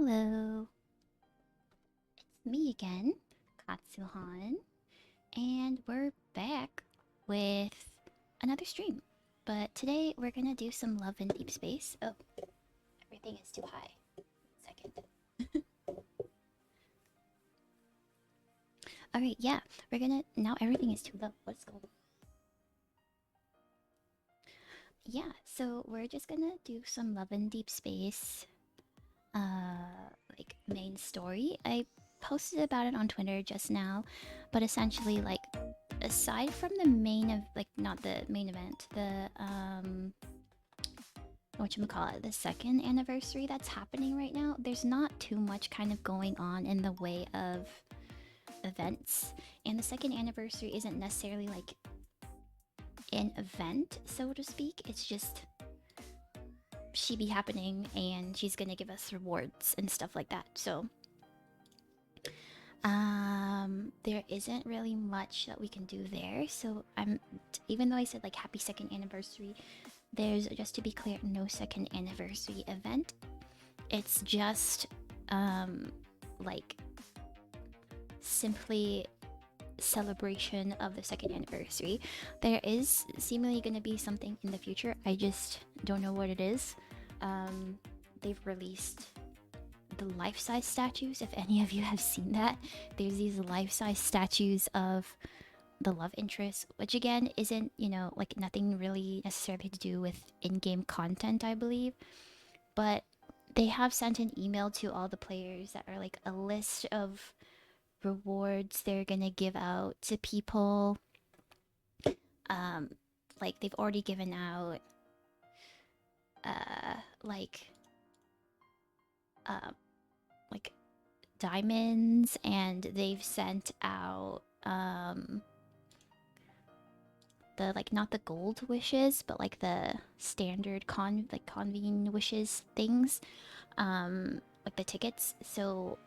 Hello, it's me again, Katsuhan, and we're back with another stream. But today we're gonna do some love in deep space. Oh, everything is too high. Second. Alright, yeah, we're gonna. Now everything is too low. Let's go. Yeah, so we're just gonna do some love in deep space. Like main story. I posted about it on Twitter just now, but essentially, like, aside from the main of like not the main event, the whatchamacallit, the second anniversary that's happening right now, there's not too much kind of going on in the way of events. And the second anniversary isn't necessarily like an event, so to speak. It's just she be happening and she's gonna give us rewards and stuff like that. So there isn't really much that we can do there. So even though I said like happy second anniversary, there's, just to be clear, no second anniversary event. It's just like simply celebration of the second anniversary. There is seemingly going to be something in the future. I just don't know what it is. They've released the life-size statues. If any of you have seen that, there's these life-size statues of the love interest, which again isn't, you know, like nothing really necessarily to do with in-game content, I believe. But they have sent an email to all the players that are like a list of rewards they're gonna give out to people. Like they've already given out like diamonds, and they've sent out the, like, not the gold wishes, but like the standard convene wishes things, like the tickets. So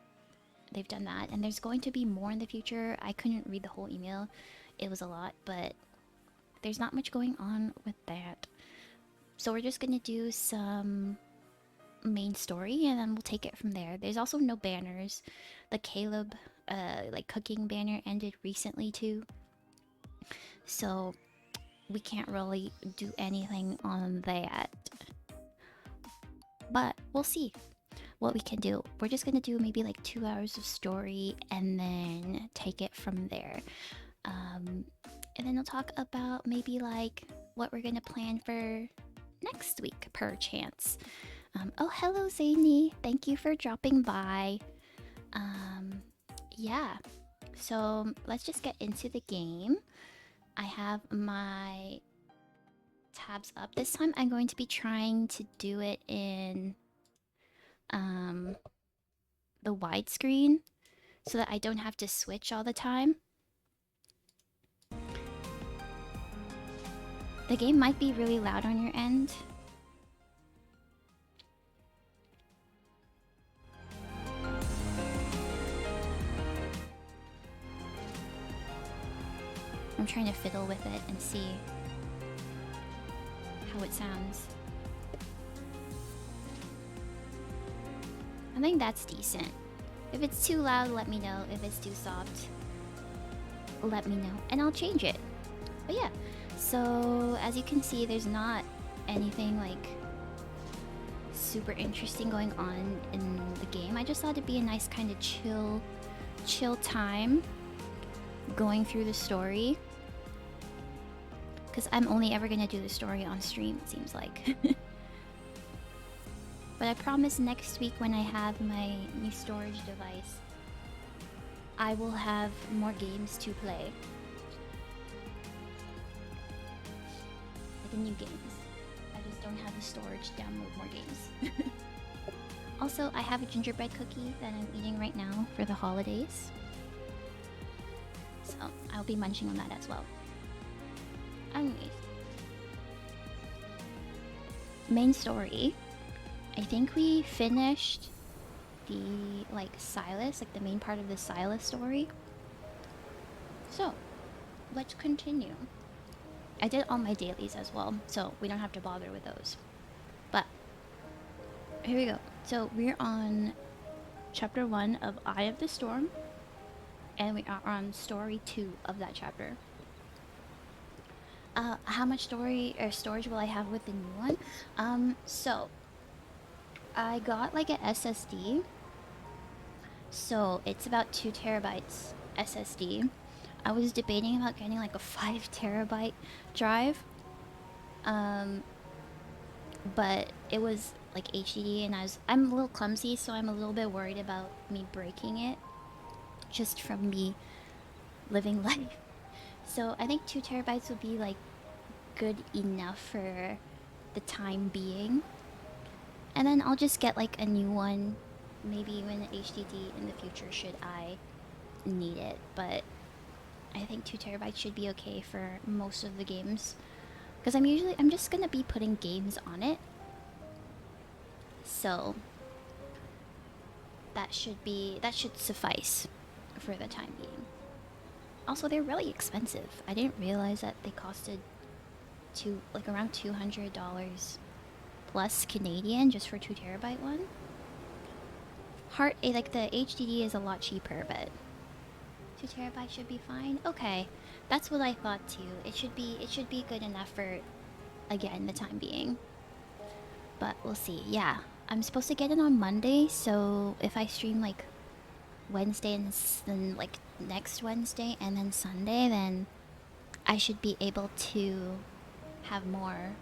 they've done that, and there's going to be more in the future. I couldn't read the whole email, it was a lot, but there's not much going on with that. So we're just gonna do some main story and then we'll take it from there. There's also no banners. The Caleb like cooking banner ended recently too, so we can't really do anything on that, but we'll see what we can do. We're just gonna do maybe like 2 hours of story and then take it from there. And then we'll talk about maybe like what we're gonna plan for next week, per chance. Oh, hello, Zayne. Thank you for dropping by. Yeah. So let's just get into the game. I have my tabs up. This time I'm going to be trying to do it in the widescreen so that I don't have to switch all the time. The game might be really loud on your end. I'm trying to fiddle with it and see how it sounds. I think that's decent. If it's too loud, let me know. If it's too soft, let me know, and I'll change it. But yeah, so as you can see, there's not anything like super interesting going on in the game. I just thought it'd be a nice kind of chill time going through the story, because I'm only ever gonna do the story on stream, it seems like. But I promise next week when I have my new storage device, I will have more games to play. Like new games. I just don't have the storage to download more games. Also, I have a gingerbread cookie that I'm eating right now for the holidays, so I'll be munching on that as well. Anyways, main story. I think we finished the like Sylus, like the main part of the Sylus story. So let's continue. I did all my dailies as well, so we don't have to bother with those. But here we go. So we're on chapter 1 of Eye of the Storm, and we are on story 2 of that chapter. How much story or storage will I have with the new one? So I got like an SSD, so it's about 2 terabytes SSD. I was debating about getting like a 5 terabyte drive, but it was like HDD, and I'm a little clumsy, so I'm a little bit worried about me breaking it just from me living life. So I think 2 terabytes would be like good enough for the time being, and then I'll just get like a new one, maybe even an HDD in the future should I need it. But I think 2 terabytes should be okay for most of the games, because I'm just gonna be putting games on it, so that should suffice for the time being. Also, they're really expensive. I didn't realize that they costed around $200 plus Canadian just for 2 terabyte one. Like the HDD is a lot cheaper, but 2 terabytes should be fine. Okay, that's what I thought too. It should be good enough for, again, the time being. But we'll see. Yeah, I'm supposed to get it on Monday, so if I stream like Wednesday and then like next Wednesday and then Sunday, then I should be able to have more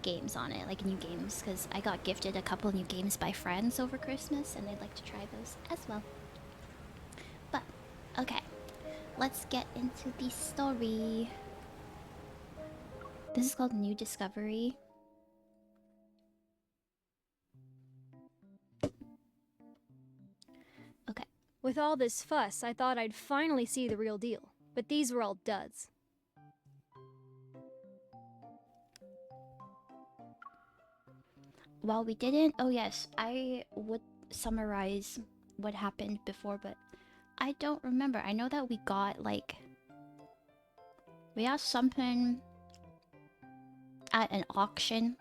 games on it, like new games, because I got gifted a couple new games by friends over Christmas and I'd like to try those as well. But okay, let's get into the story. This is called New Discovery. Okay. With all this fuss, I thought I'd finally see the real deal, but these were all duds. While we didn't... Oh yes, I would summarize what happened before, but I don't remember. I know that we got, like... We got something at an auction.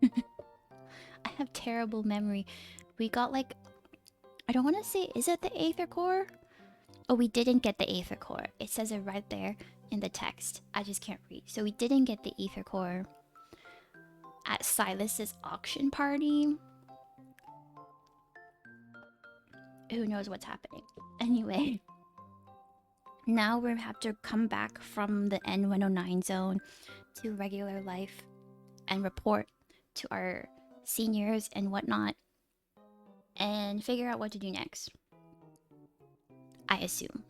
I have terrible memory. We got, like... I don't want to say... Is it the Aether Core? Oh, we didn't get the Aether Core. It says it right there in the text. I just can't read. So we didn't get the Aether Core at Sylus's auction party. Who knows what's happening? Anyway, now we have to come back from the N109 zone to regular life and report to our seniors and whatnot and figure out what to do next, I assume.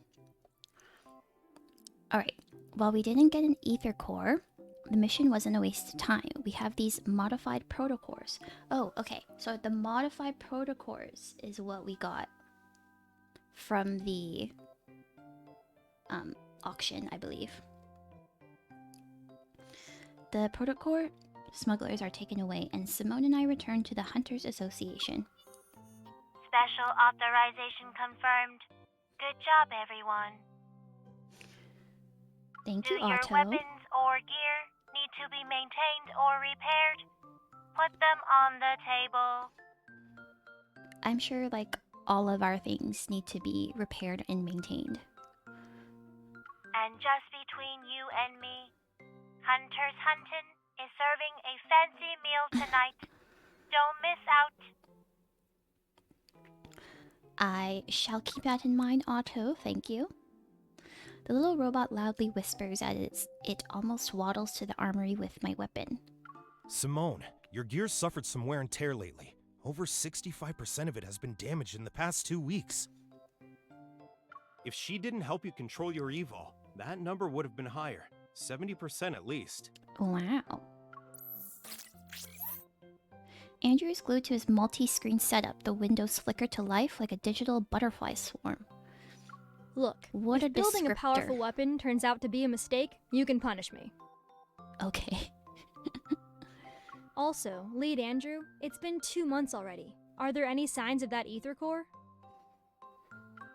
Alright, while we didn't get an Aether Core, the mission wasn't a waste of time. We have these modified protocores. Oh, okay. So the modified protocores is what we got from the auction, I believe. The protocore smugglers are taken away, and Simone and I return to the Hunters Association. Special authorization confirmed. Good job, everyone. Thank you, Do your Otto. weapons or gear need to be maintained or repaired? Put them on the table. I'm sure, like, all of our things need to be repaired and maintained. And just between you and me, Hunter's Huntin' is serving a fancy meal tonight. Don't miss out. I shall keep that in mind, Otto. Thank you. The little robot loudly whispers as it almost waddles to the armory with my weapon. Simone, your gear's suffered some wear and tear lately. Over 65% of it has been damaged in the past 2 weeks. If she didn't help you control your evil, that number would have been higher. 70% at least. Wow. Andrew is glued to his multi-screen setup. The windows flicker to life like a digital butterfly swarm. Look, What a if building a descriptor. powerful weapon turns out to be a mistake, you can punish me. Okay. Also, lead Andrew, it's been 2 months already. Are there any signs of that Aether Core?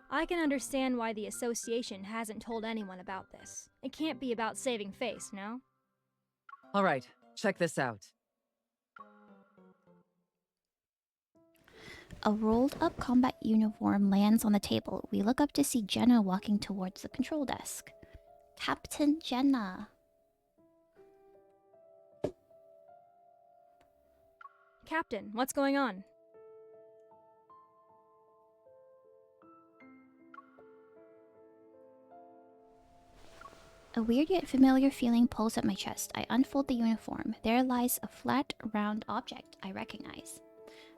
I can understand why the association hasn't told anyone about this. It can't be about saving face, no? Alright, check this out. A rolled up combat uniform lands on the table. We look up to see Jenna walking towards the control desk. Captain Jenna. Captain, what's going on? A weird yet familiar feeling pulls at my chest. I unfold the uniform. There lies a flat, round object I recognize.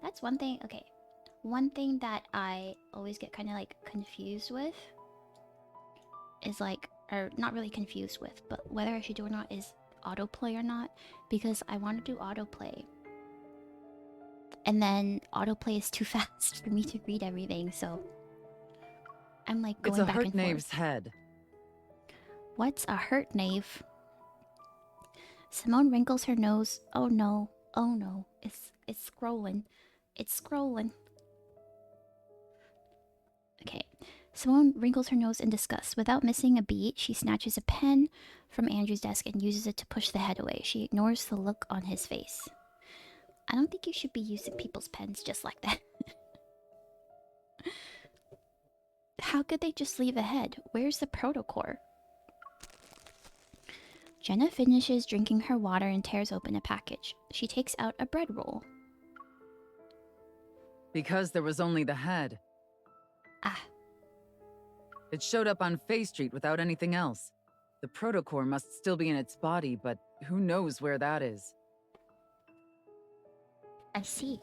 That's one thing. Okay. One thing that I always get kind of like confused with is like, or not really confused with, but whether I should do or not is autoplay or not. Because I want to do autoplay. And then autoplay is too fast for me to read everything, so I'm like going It's a back hurt and knave's forth. head. What's a hurt knave? Simone wrinkles her nose. Oh no. Oh no. It's scrolling. It's scrolling. Okay. Simone wrinkles her nose in disgust. Without missing a beat, she snatches a pen from Andrew's desk and uses it to push the head away. She ignores the look on his face. I don't think you should be using people's pens just like that. How could they just leave a head? Where's the protocore? Jenna finishes drinking her water and tears open a package. She takes out a bread roll. Because there was only the head. Ah, It showed up on Faye Street without anything else. The protocore must still be in its body, but who knows where that is. I see.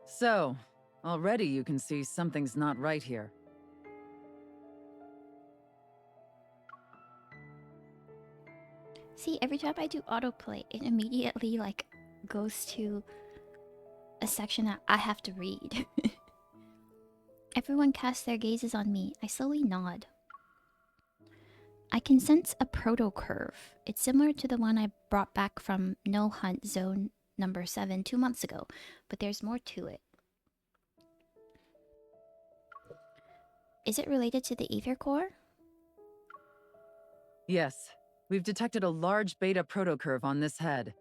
So, already you can see something's not right here. See, every time I do autoplay, it immediately like goes to a section that I have to read. Everyone casts their gazes on me. I slowly nod. I can sense a proto-curve. It's similar to the one I brought back from No Hunt Zone number 7 2 months ago, but there's more to it. Is it related to the ether core? Yes, we've detected a large beta protocurve on this head.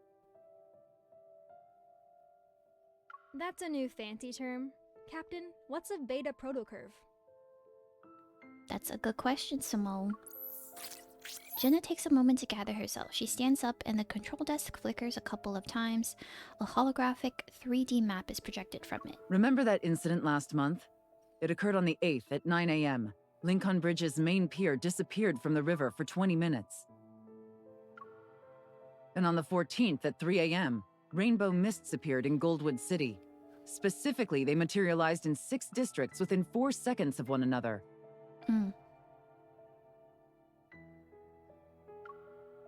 That's a new fancy term. Captain, what's a beta protocurve? That's a good question, Simone. Jenna takes a moment to gather herself. She stands up and the control desk flickers a couple of times. A holographic 3D map is projected from it. Remember that incident last month? It occurred on the 8th at 9 a.m. Lincoln Bridge's main pier disappeared from the river for 20 minutes. And on the 14th at 3 a.m., rainbow mists appeared in Goldwood City. Specifically, they materialized in 6 districts within 4 seconds of one another.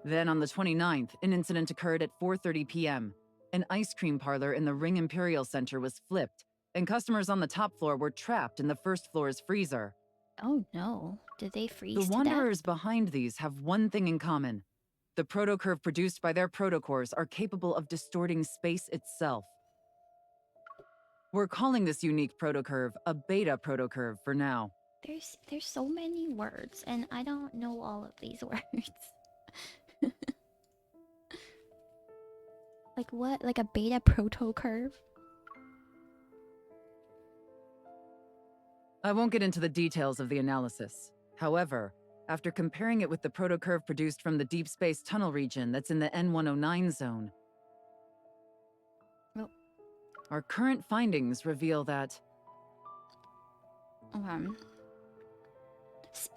Then on the 29th, an incident occurred at 4:30 p.m. An ice cream parlor in the Ring Imperial Center was flipped, and customers on the top floor were trapped in the first floor's freezer. Oh no. Did they freeze The to death? wanderers behind these have one thing in common. The protocurve produced by their protocores are capable of distorting space itself. We're calling this unique protocurve a beta protocurve for now. There's so many words, and I don't know all of these words. Like what? Like a beta proto curve? I won't get into the details of the analysis. However, after comparing it with the protocurve produced from the Deepspace tunnel region that's in the N109 zone, Oh. our current findings reveal that...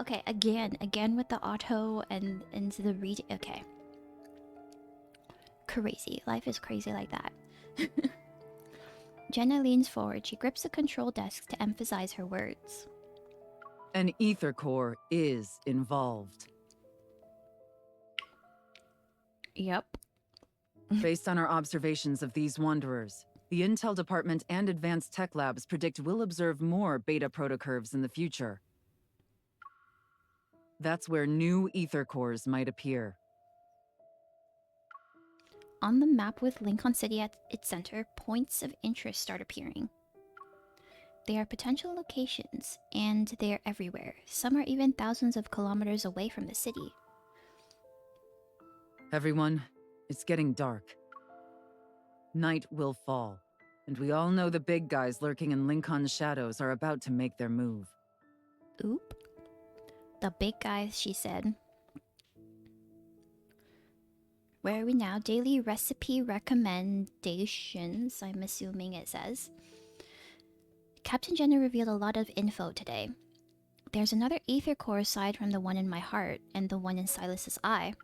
Okay, again with the auto and into the read. Okay. Crazy. Life is crazy like that. Jenna leans forward. She grips the control desk to emphasize her words. An ether core is involved. Yep. Based on our observations of these wanderers, the Intel Department and Advanced Tech Labs predict we'll observe more beta protocurves in the future. That's where new ether cores might appear. On the map with Lincoln City at its center, points of interest start appearing. They are potential locations, and they are everywhere. Some are even thousands of kilometers away from the city. Everyone, it's getting dark. Night will fall. And we all know the big guys lurking in Lincoln's shadows are about to make their move. Oop. The big guys, she said. Where are we now? Daily recipe recommendations, I'm assuming it says. Captain Jenna revealed a lot of info today. There's another ether core aside from the one in my heart and the one in Sylus's eye.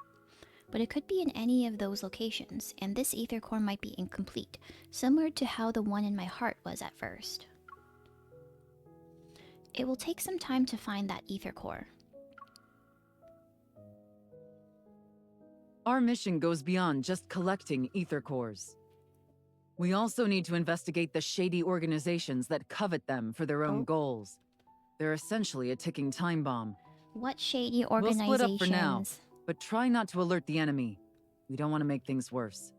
But it could be in any of those locations, and this ether core might be incomplete, similar to how the one in my heart was at first. It will take some time to find that ether core. Our mission goes beyond just collecting ether cores. We also need to investigate the shady organizations that covet them for their own goals. They're essentially a ticking time bomb. What shady We'll organizations? split up for now, but try not to alert the enemy. We don't want to make things worse.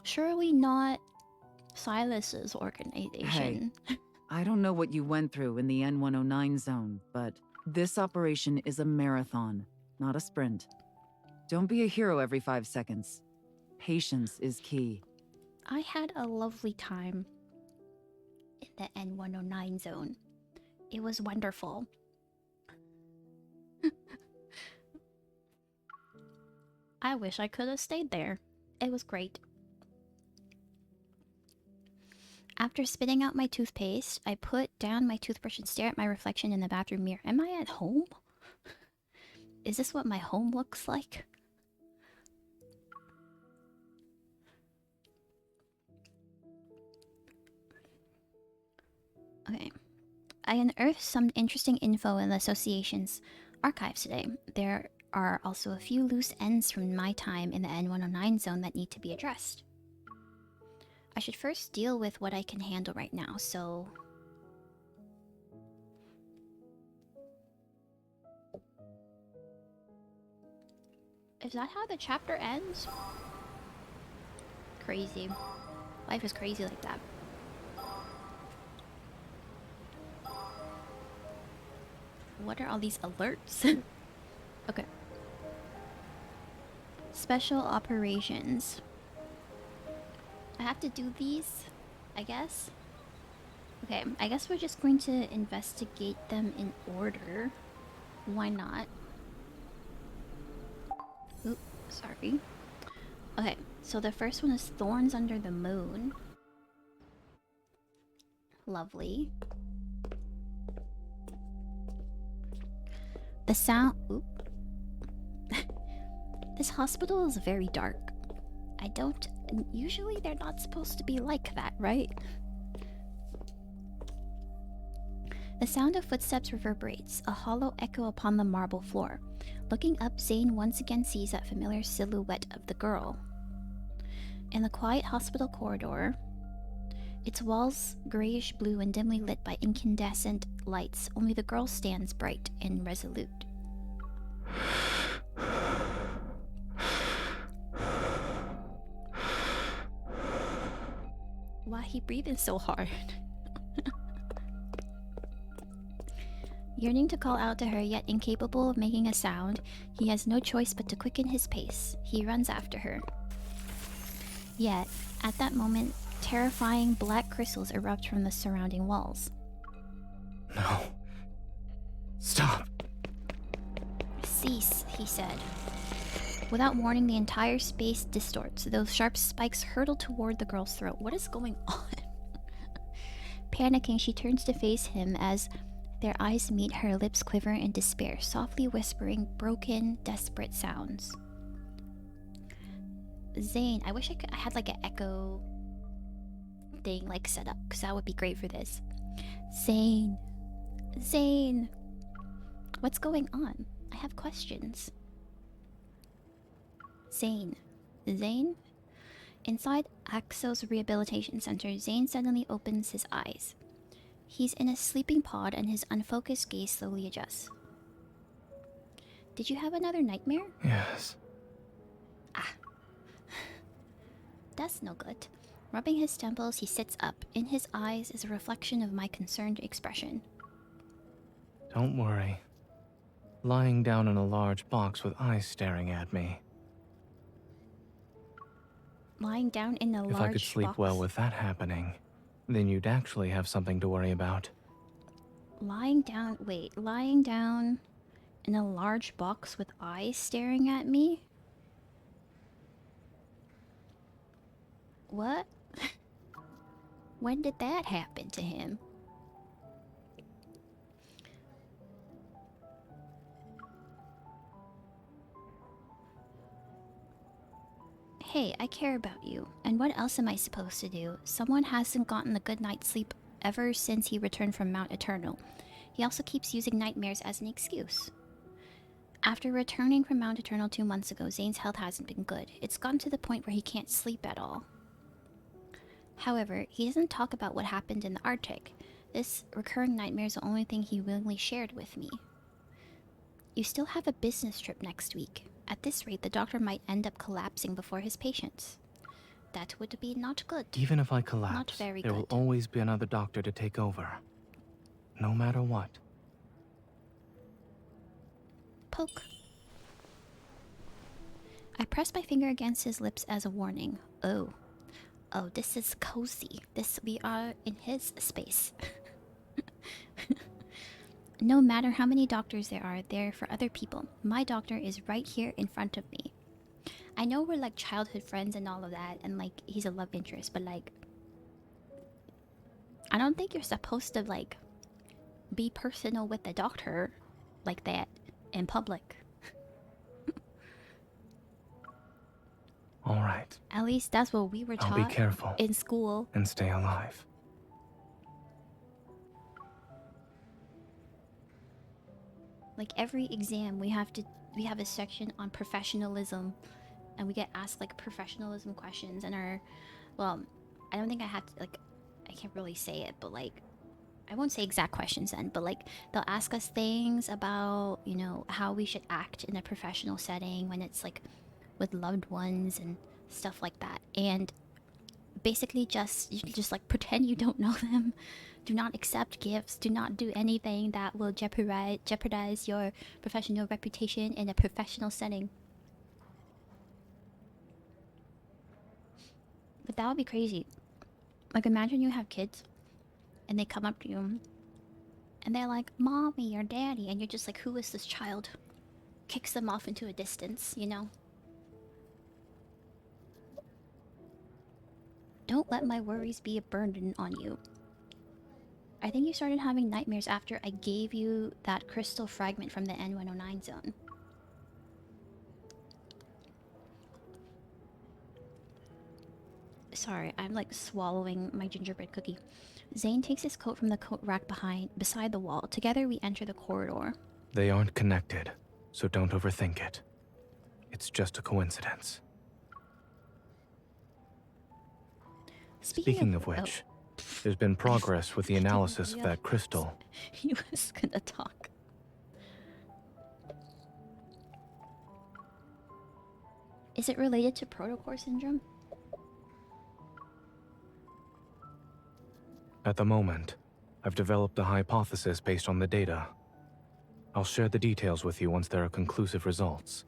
Surely not Sylus's organization. Hey, I don't know what you went through in the N109 zone, but this operation is a marathon, not a sprint. Don't be a hero every 5 seconds. Patience is key. I had a lovely time in the N109 zone. It was wonderful. I wish I could have stayed there. It was great. After spitting out my toothpaste, I put down my toothbrush and stare at my reflection in the bathroom mirror. Am I at home? Is this what my home looks like? Okay. I unearthed some interesting info in the association's archives today. There are also a few loose ends from my time in the N109 zone that need to be addressed. I should first deal with what I can handle right now, so... Is that how the chapter ends? Crazy. Life is crazy like that. What are all these alerts? Okay. Special operations. I have to do these, I guess. Okay, I guess we're just going to investigate them in order. Why not? Oop, sorry. Okay, so the first one is Thorns Under the Moon. Lovely. The sound... Oop. This hospital is very dark. I don't... Usually they're not supposed to be like that, right? The sound of footsteps reverberates, a hollow echo upon the marble floor. Looking up, Zayne once again sees that familiar silhouette of the girl. In the quiet hospital corridor, its walls grayish blue and dimly lit by incandescent lights, only the girl stands bright and resolute. Why he breathing so hard? Yearning to call out to her, yet incapable of making a sound, he has no choice but to quicken his pace. He runs after her. Yet, at that moment, terrifying black crystals erupt from the surrounding walls. No. Stop. Cease, he said. Without warning, the entire space distorts. Those sharp spikes hurtle toward the girl's throat. What is going on? Panicking, she turns to face him as their eyes meet. Her lips quiver in despair, softly whispering broken, desperate sounds. Zayne, I wish I had like an echo thing like set up, because that would be great for this. Zayne. Zayne. What's going on? I have questions. Zayne. Zayne? Inside Axel's rehabilitation center, Zayne suddenly opens his eyes. He's in a sleeping pod and his unfocused gaze slowly adjusts. Did you have another nightmare? Yes. Ah. That's no good. Rubbing his temples, he sits up. In his eyes is a reflection of my concerned expression. Don't worry. Lying down in a large box with eyes staring at me. Lying down in a large If I could sleep box. well with that happening, then you'd actually have something to worry about. Lying down in a large box with eyes staring at me? What? When did that happen to him? Hey, I care about you. And what else am I supposed to do? Someone hasn't gotten a good night's sleep ever since he returned from Mount Eternal. He also keeps using nightmares as an excuse. After returning from Mount Eternal 2 months ago, Zayne's health hasn't been good. It's gotten to the point where he can't sleep at all. However, he doesn't talk about what happened in the Arctic. This recurring nightmare is the only thing he willingly shared with me. You still have a business trip next week. At this rate, the doctor might end up collapsing before his patients. That would be not good. Even if I collapse, Not very there will good. always be another doctor to take over. No matter what. Poke. I pressed my finger against his lips as a warning. Oh. Oh, this is cozy. We are in his space. No matter how many doctors there are, they're for other people. My doctor is right here in front of me. I know we're like childhood friends and all of that, and like he's a love interest, but like I don't think you're supposed to like be personal with the doctor like that in public. All right. At least that's what we were I'll taught be careful in school. and stay alive. Like every exam we have a section on professionalism, and we get asked like professionalism questions, and well, I don't think I can't really say it, but like I won't say exact questions then, but like they'll ask us things about, you know, how we should act in a professional setting when it's like with loved ones and stuff like that. And basically just like pretend you don't know them. Do not accept gifts. Do not do anything that will jeopardize your professional reputation in a professional setting. But that would be crazy. Like imagine you have kids and they come up to you and they're like, "Mommy or Daddy," and you're just like, "Who is this child?" Kicks them off into a distance, you know? Don't let my worries be a burden on you. I think you started having nightmares after I gave you that crystal fragment from the N109 zone. Sorry, I'm like swallowing my gingerbread cookie. Zayne takes his coat from the coat rack beside the wall. Together we enter the corridor. They aren't connected, so don't overthink it. It's just a coincidence. Speaking of which, there's been progress with the analysis of that crystal. He was gonna talk. Is it related to protocore syndrome? At the moment, I've developed a hypothesis based on the data. I'll share the details with you once there are conclusive results.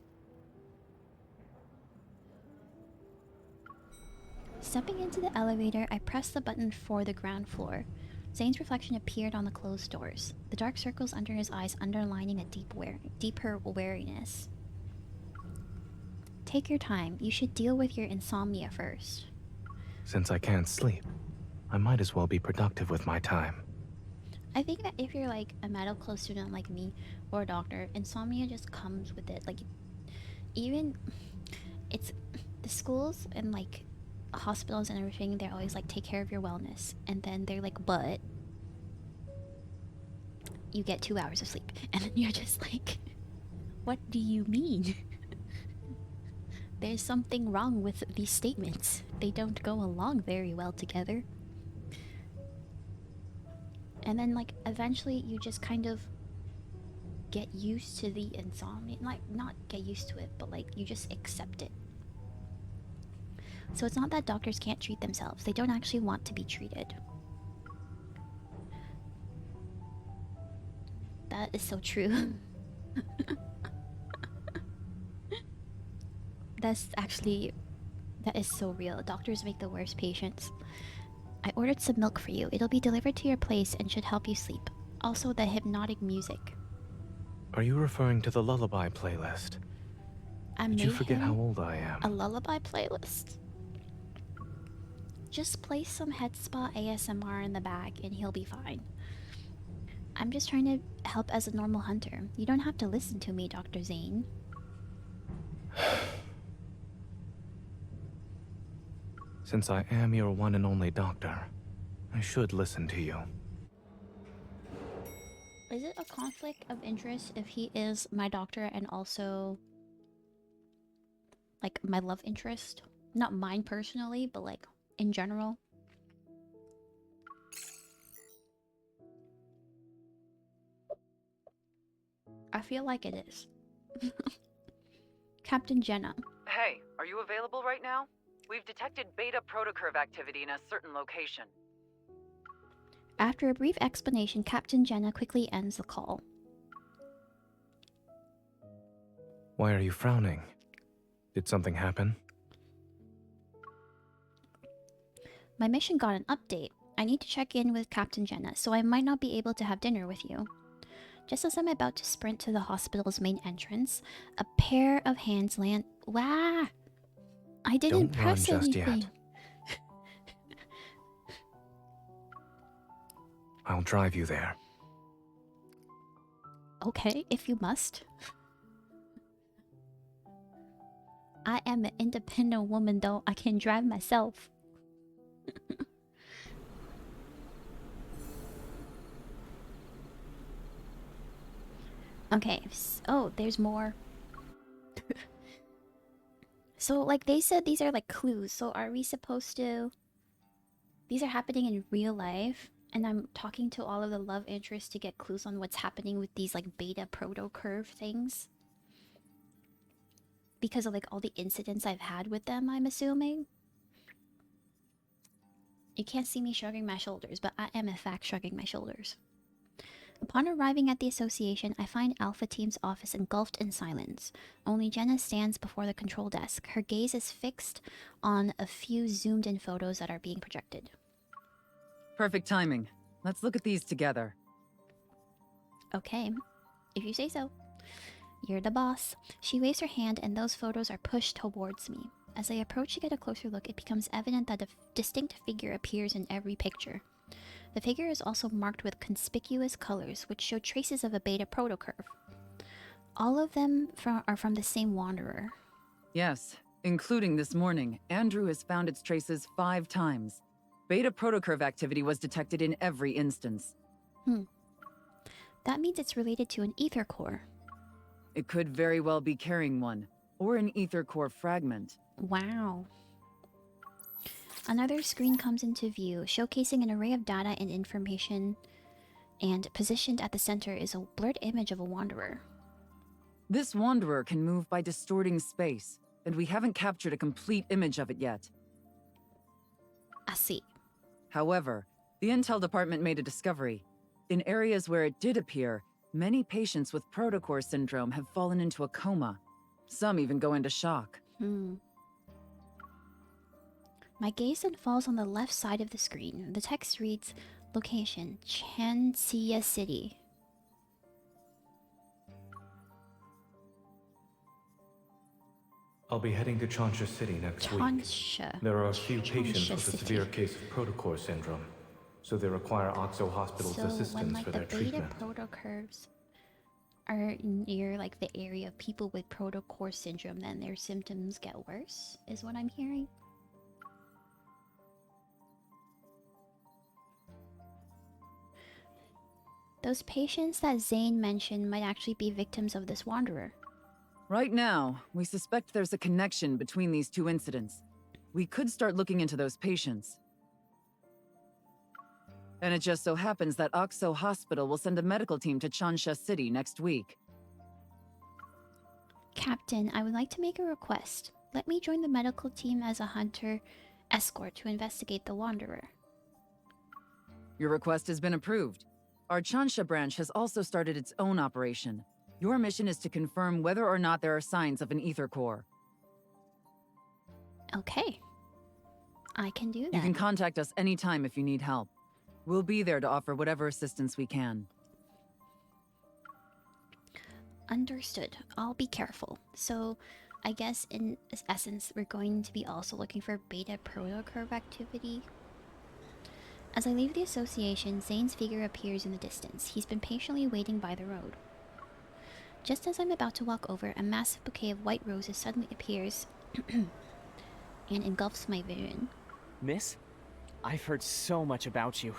Stepping into the elevator, I pressed the button for the ground floor. Zayne's reflection appeared on the closed doors, the dark circles under his eyes underlining a deeper wariness. Take your time. You should deal with your insomnia first. Since I can't sleep, I might as well be productive with my time. I think that if you're like a medical student like me or a doctor, insomnia just comes with it. Like, even it's the schools and like hospitals and everything, they're always like, take care of your wellness, and then they're like, but you get 2 hours of sleep, and then you're just like, what do you mean? There's something wrong with these statements. They don't go along very well together. And then like eventually you just kind of get used to the insomnia. Like, not get used to it, but like you just accept it. So it's not that doctors can't treat themselves. They don't actually want to be treated. That is so true. That's actually That is so real. Doctors make the worst patients. I ordered some milk for you. It'll be delivered to your place and should help you sleep. Also, the hypnotic music. Are you referring to the lullaby playlist? I Did you made forget how him old I am? a lullaby playlist. Just play some head spa ASMR in the back and he'll be fine. I'm just trying to help as a normal hunter. You don't have to listen to me, Dr. Zayne. Since I am your one and only doctor, I should listen to you. Is it a conflict of interest if he is my doctor and also, like, my love interest? Not mine personally, but, like, in general. I feel like it is. Captain Jenna. Hey, are you available right now? We've detected beta protocurve activity in a certain location. After a brief explanation, Captain Jenna quickly ends the call. Why are you frowning? Did something happen? My mission got an update. I need to check in with Captain Jenna, so I might not be able to have dinner with you. Just as I'm about to sprint to the hospital's main entrance, a pair of hands land. Wah! I didn't Don't run press just yet. anything. I'll drive you there. Okay, if you must. I am an independent woman, though. I can drive myself. Okay, oh, there's more. So, like, they said these are, like, clues. So, are we supposed to... These are happening in real life, and I'm talking to all of the love interests to get clues on what's happening with these, like, beta proto-curve things? Because of, like, all the incidents I've had with them, I'm assuming? You can't see me shrugging my shoulders, but I am in fact shrugging my shoulders. Upon arriving at the association, I find Alpha Team's office engulfed in silence. Only Jenna stands before the control desk. Her gaze is fixed on a few zoomed-in photos that are being projected. Perfect timing. Let's look at these together. Okay, if you say so. You're the boss. She waves her hand and those photos are pushed towards me. As I approach to get a closer look, it becomes evident that a distinct figure appears in every picture. The figure is also marked with conspicuous colors, which show traces of a beta protocurve. All of them are from the same wanderer. Yes, including this morning. Andrew has found its traces 5 times. Beta protocurve activity was detected in every instance. That means it's related to an ether core. It could very well be carrying one, or an ether core fragment. Wow. Another screen comes into view, showcasing an array of data and information, and positioned at the center is a blurred image of a wanderer. This wanderer can move by distorting space, and we haven't captured a complete image of it yet. I see. However, the Intel department made a discovery. In areas where it did appear, many patients with protocore syndrome have fallen into a coma. Some even go into shock. My gaze then falls on the left side of the screen. The text reads, location, Chancia City. I'll be heading to Chansha City next week. Chansha. There are a few patients Chansha with a City. severe case of protocore syndrome, so they require Oxo Hospital's So when assistance like for the their beta treatment. protocurves are near like the area of people with protocore syndrome, then their symptoms get worse, is what I'm hearing. Those patients that Zayne mentioned might actually be victims of this wanderer. Right now, we suspect there's a connection between these 2 incidents. We could start looking into those patients. And it just so happens that Oxo Hospital will send a medical team to Chansha City next week. Captain, I would like to make a request. Let me join the medical team as a hunter escort to investigate the wanderer. Your request has been approved. Our Chansha branch has also started its own operation. Your mission is to confirm whether or not there are signs of an ether core. Okay. I can do that. You can contact us anytime if you need help. We'll be there to offer whatever assistance we can. Understood. I'll be careful. So, I guess in essence, we're going to be also looking for beta protocurve activity. As I leave the association, Zayne's figure appears in the distance. He's been patiently waiting by the road. Just as I'm about to walk over, a massive bouquet of white roses suddenly appears and engulfs my vision. Miss, I've heard so much about you.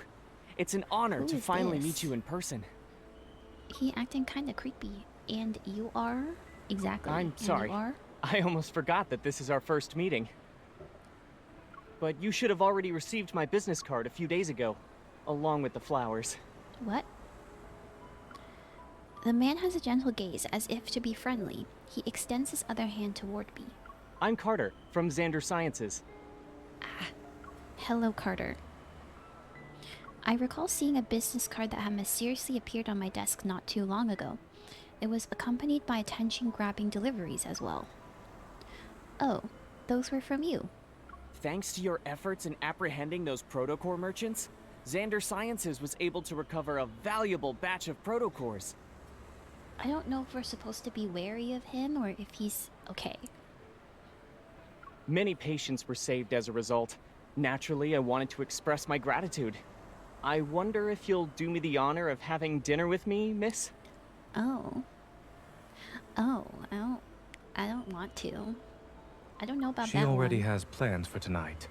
It's an honor Who to is finally this? meet you in person. He acting kinda creepy. And you are? Exactly. I'm and sorry. You are? I almost forgot that this is our first meeting. But you should have already received my business card a few days ago, along with the flowers. What? The man has a gentle gaze, as if to be friendly. He extends his other hand toward me. I'm Carter, from Xander Sciences. Hello, Carter. I recall seeing a business card that had mysteriously appeared on my desk not too long ago. It was accompanied by attention-grabbing deliveries as well. Oh, those were from you. Thanks to your efforts in apprehending those protocore merchants, Xander Sciences was able to recover a valuable batch of protocores. I don't know if we're supposed to be wary of him or if he's okay. Many patients were saved as a result. Naturally, I wanted to express my gratitude. I wonder if you'll do me the honor of having dinner with me, miss? Oh, I don't want to. I don't know about She that already one. has plans for tonight.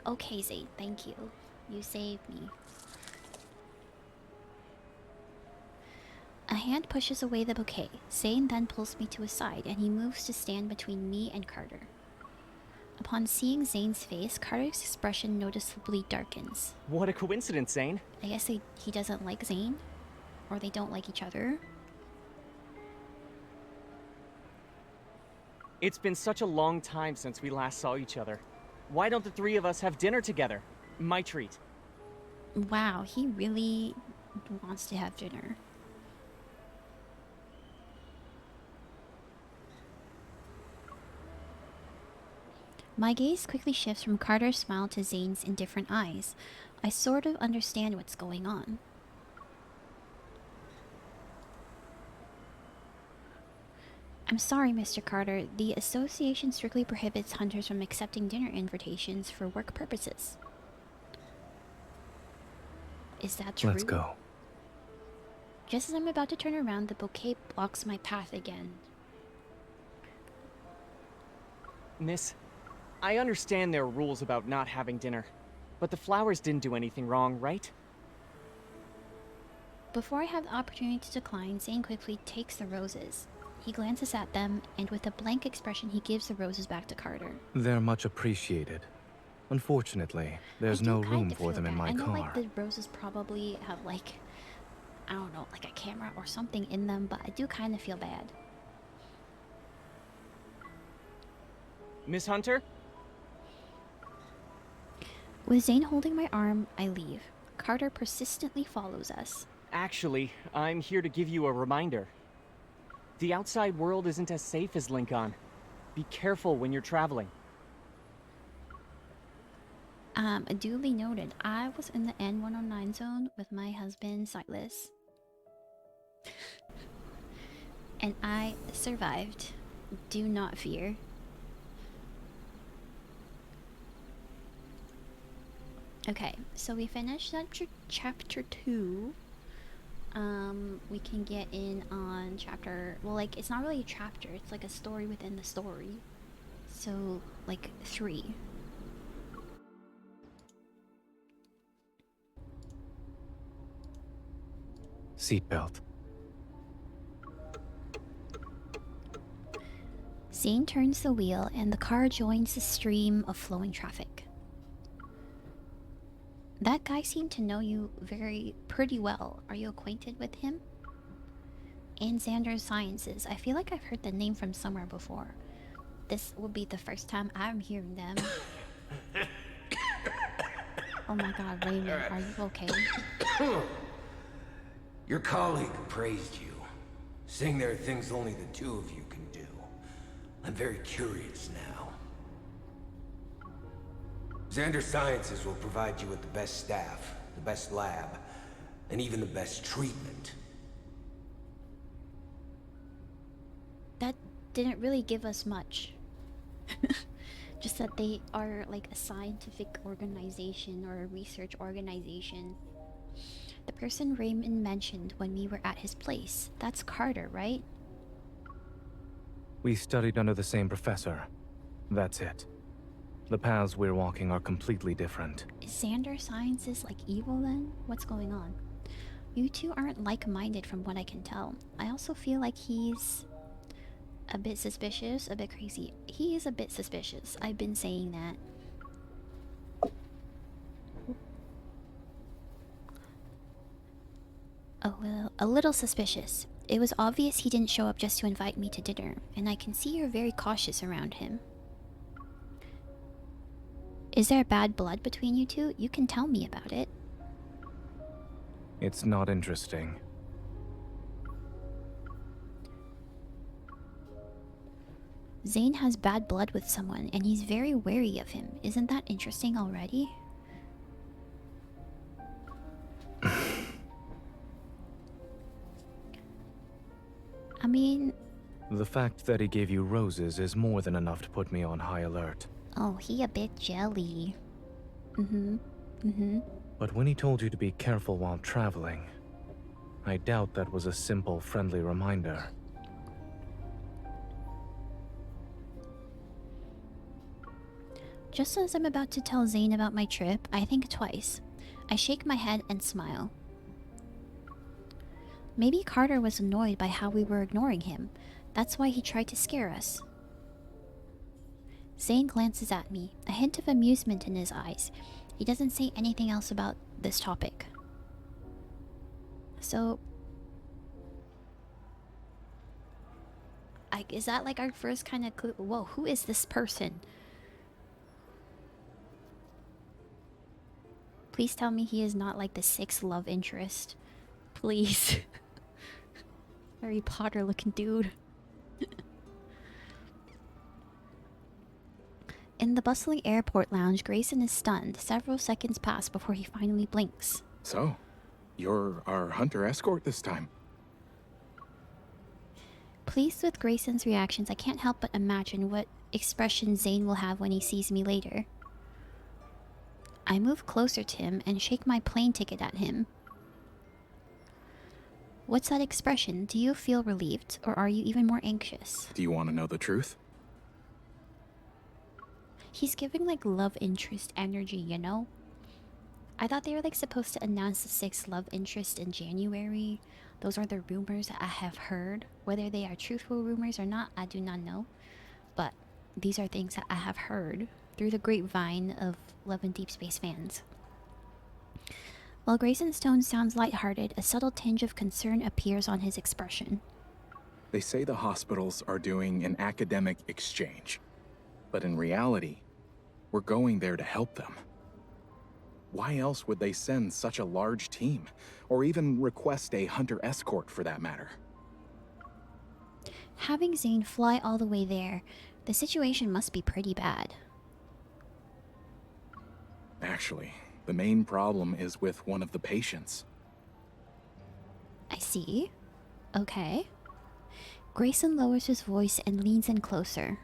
Okay, Zayne, thank you. You saved me. A hand pushes away the bouquet. Zayne then pulls me to his side, and he moves to stand between me and Carter. Upon seeing Zayne's face, Carter's expression noticeably darkens. What a coincidence, Zayne. I guess he doesn't like Zayne? Or they don't like each other? It's been such a long time since we last saw each other. Why don't the three of us have dinner together? My treat. Wow, he really wants to have dinner. My gaze quickly shifts from Carter's smile to Zayne's indifferent eyes. I sort of understand what's going on. I'm sorry, Mr. Carter. The association strictly prohibits hunters from accepting dinner invitations for work purposes. Is that true? Let's go. Just as I'm about to turn around, the bouquet blocks my path again. Miss, I understand there are rules about not having dinner, but the flowers didn't do anything wrong, right? Before I have the opportunity to decline, Zayne quickly takes the roses. He glances at them, and with a blank expression, he gives the roses back to Carter. They're much appreciated. Unfortunately, there's I do no kind room of for feel them in bad. my I know, car. like, the roses probably have, like, I don't know, like a camera or something in them, but I do kind of feel bad. Miss Hunter? With Zayne holding my arm, I leave. Carter persistently follows us. Actually, I'm here to give you a reminder. The outside world isn't as safe as Lincoln. Be careful when you're traveling. Duly noted. I was in the N109 zone with my husband, Sylus. And I survived. Do not fear. Okay, so we finished chapter 2. We can get in on chapter... Well, like, it's not really a chapter. It's like a story within the story. So, like, 3. Seatbelt. Zayne turns the wheel, and the car joins the stream of flowing traffic. That guy seemed to know you pretty well. Are you acquainted with him? And Xander Sciences. I feel like I've heard the name from somewhere before. This will be the first time I'm hearing them. Oh my god, Raymond, are you okay? Your colleague praised you, saying there are things only the two of you can do. I'm very curious now. Xander Sciences will provide you with the best staff, the best lab, and even the best treatment. That didn't really give us much. Just that they are like a scientific organization or a research organization. The person Raymond mentioned when we were at his place, that's Carter, right? We studied under the same professor. That's it. The paths we're walking are completely different. Is Xander Sciences like evil then? What's going on? You two aren't like-minded from what I can tell. I also feel like he's a bit suspicious, a bit crazy. He is a bit suspicious. I've been saying that. A little suspicious. It was obvious he didn't show up just to invite me to dinner, and I can see you're very cautious around him. Is there bad blood between you two? You can tell me about it. It's not interesting. Zayne has bad blood with someone, and he's very wary of him. Isn't that interesting already? I mean... The fact that he gave you roses is more than enough to put me on high alert. Oh, he a bit jelly. But when he told you to be careful while traveling, I doubt that was a simple, friendly reminder. Just as I'm about to tell Zayne about my trip, I think twice. I shake my head and smile. Maybe Carter was annoyed by how we were ignoring him. That's why he tried to scare us. Zayne glances at me, a hint of amusement in his eyes. He doesn't say anything else about this topic. So... is that like our first kind of clue? Whoa, who is this person? Please tell me he is not like the sixth love interest. Please. Harry Potter looking dude. In the bustling airport lounge, Grayson is stunned. Several seconds pass before he finally blinks. So, you're our hunter escort this time? Pleased with Grayson's reactions, I can't help but imagine what expression Zayne will have when he sees me later. I move closer to him and shake my plane ticket at him. What's that expression? Do you feel relieved, or are you even more anxious? Do you want to know the truth? He's giving like love interest energy, you know? I thought they were like supposed to announce the sixth love interest in January. Those are the rumors that I have heard. Whether they are truthful rumors or not, I do not know. But these are things that I have heard through the grapevine of Love and Deepspace fans. While Grayson's tone sounds lighthearted, a subtle tinge of concern appears on his expression. They say the hospitals are doing an academic exchange. But in reality, we're going there to help them. Why else would they send such a large team? Or even request a hunter escort for that matter? Having Zayne fly all the way there, the situation must be pretty bad. Actually, the main problem is with one of the patients. I see. Okay. Grayson lowers his voice and leans in closer.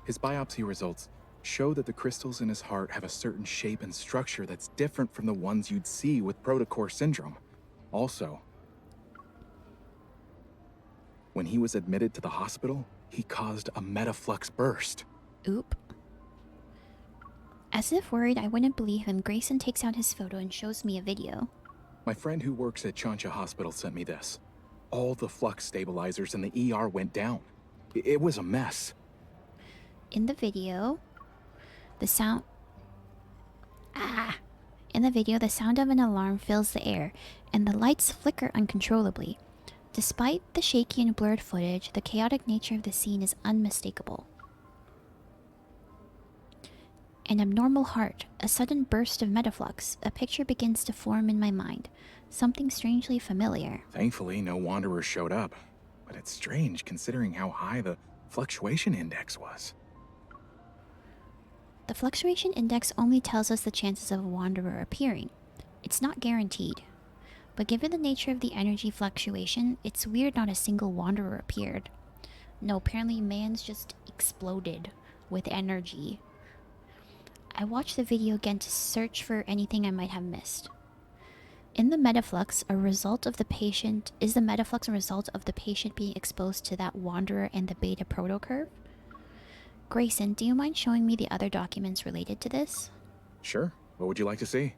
His biopsy results show that the crystals in his heart have a certain shape and structure that's different from the ones you'd see with protocore syndrome. Also, when he was admitted to the hospital, he caused a metaflux burst. Oop. As if worried I wouldn't believe him, Grayson takes out his photo and shows me a video. My friend who works at Chancha Hospital sent me this. All the flux stabilizers in the ER went down. It was a mess. In the video, the sound... In the video, the sound of an alarm fills the air, and the lights flicker uncontrollably. Despite the shaky and blurred footage, the chaotic nature of the scene is unmistakable. An abnormal heart, a sudden burst of metaflux, a picture begins to form in my mind. Something strangely familiar. Thankfully, no wanderers showed up. But it's strange considering how high the fluctuation index was. The fluctuation index only tells us the chances of a wanderer appearing. It's not guaranteed. But given the nature of the energy fluctuation, it's weird not a single wanderer appeared. No, apparently man's just exploded with energy. I watched the video again to search for anything I might have missed. In the metaflux, a result of the patient is the metaflux a result of the patient being exposed to that wanderer and the beta protocurve? Grayson, do you mind showing me the other documents related to this? Sure. What would you like to see?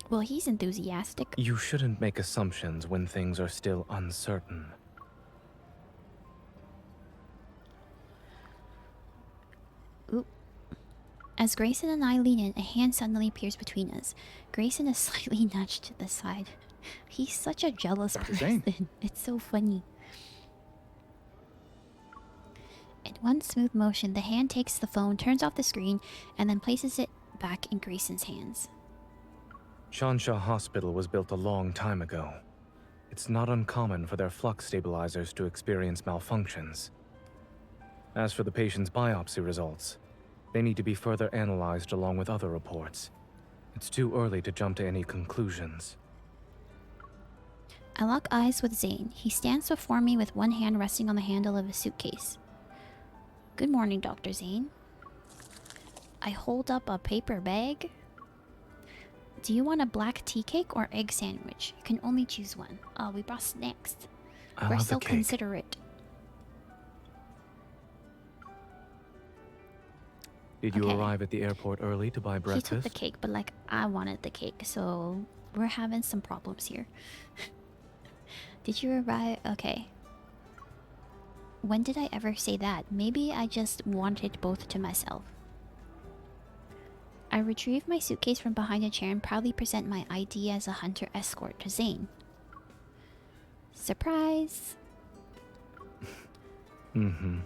Well, he's enthusiastic. You shouldn't make assumptions when things are still uncertain. Oop. As Grayson and I lean in, a hand suddenly appears between us. Grayson is slightly nudged to the side. He's such a jealous Dr. person. Zayne. It's so funny. In one smooth motion, the hand takes the phone, turns off the screen, and then places it back in Grayson's hands. Chansha Hospital was built a long time ago. It's not uncommon for their flux stabilizers to experience malfunctions. As for the patient's biopsy results, they need to be further analyzed along with other reports. It's too early to jump to any conclusions. I lock eyes with Zayne. He stands before me with one hand resting on the handle of a suitcase. Good morning, Dr. Zayne. I hold up a paper bag. Do you want a black tea cake or egg sandwich? You can only choose one. Oh, we brought snacks. I'll We're have the so cake. considerate. Did you Okay. arrive at the airport early to buy He breakfast? took the cake, but like I wanted the cake, so we're having some problems here. Did you arrive? Okay. When did I ever say that? Maybe I just wanted both to myself. I retrieve my suitcase from behind a chair and proudly present my ID as a hunter escort to Zayne. Surprise! Mm-hmm.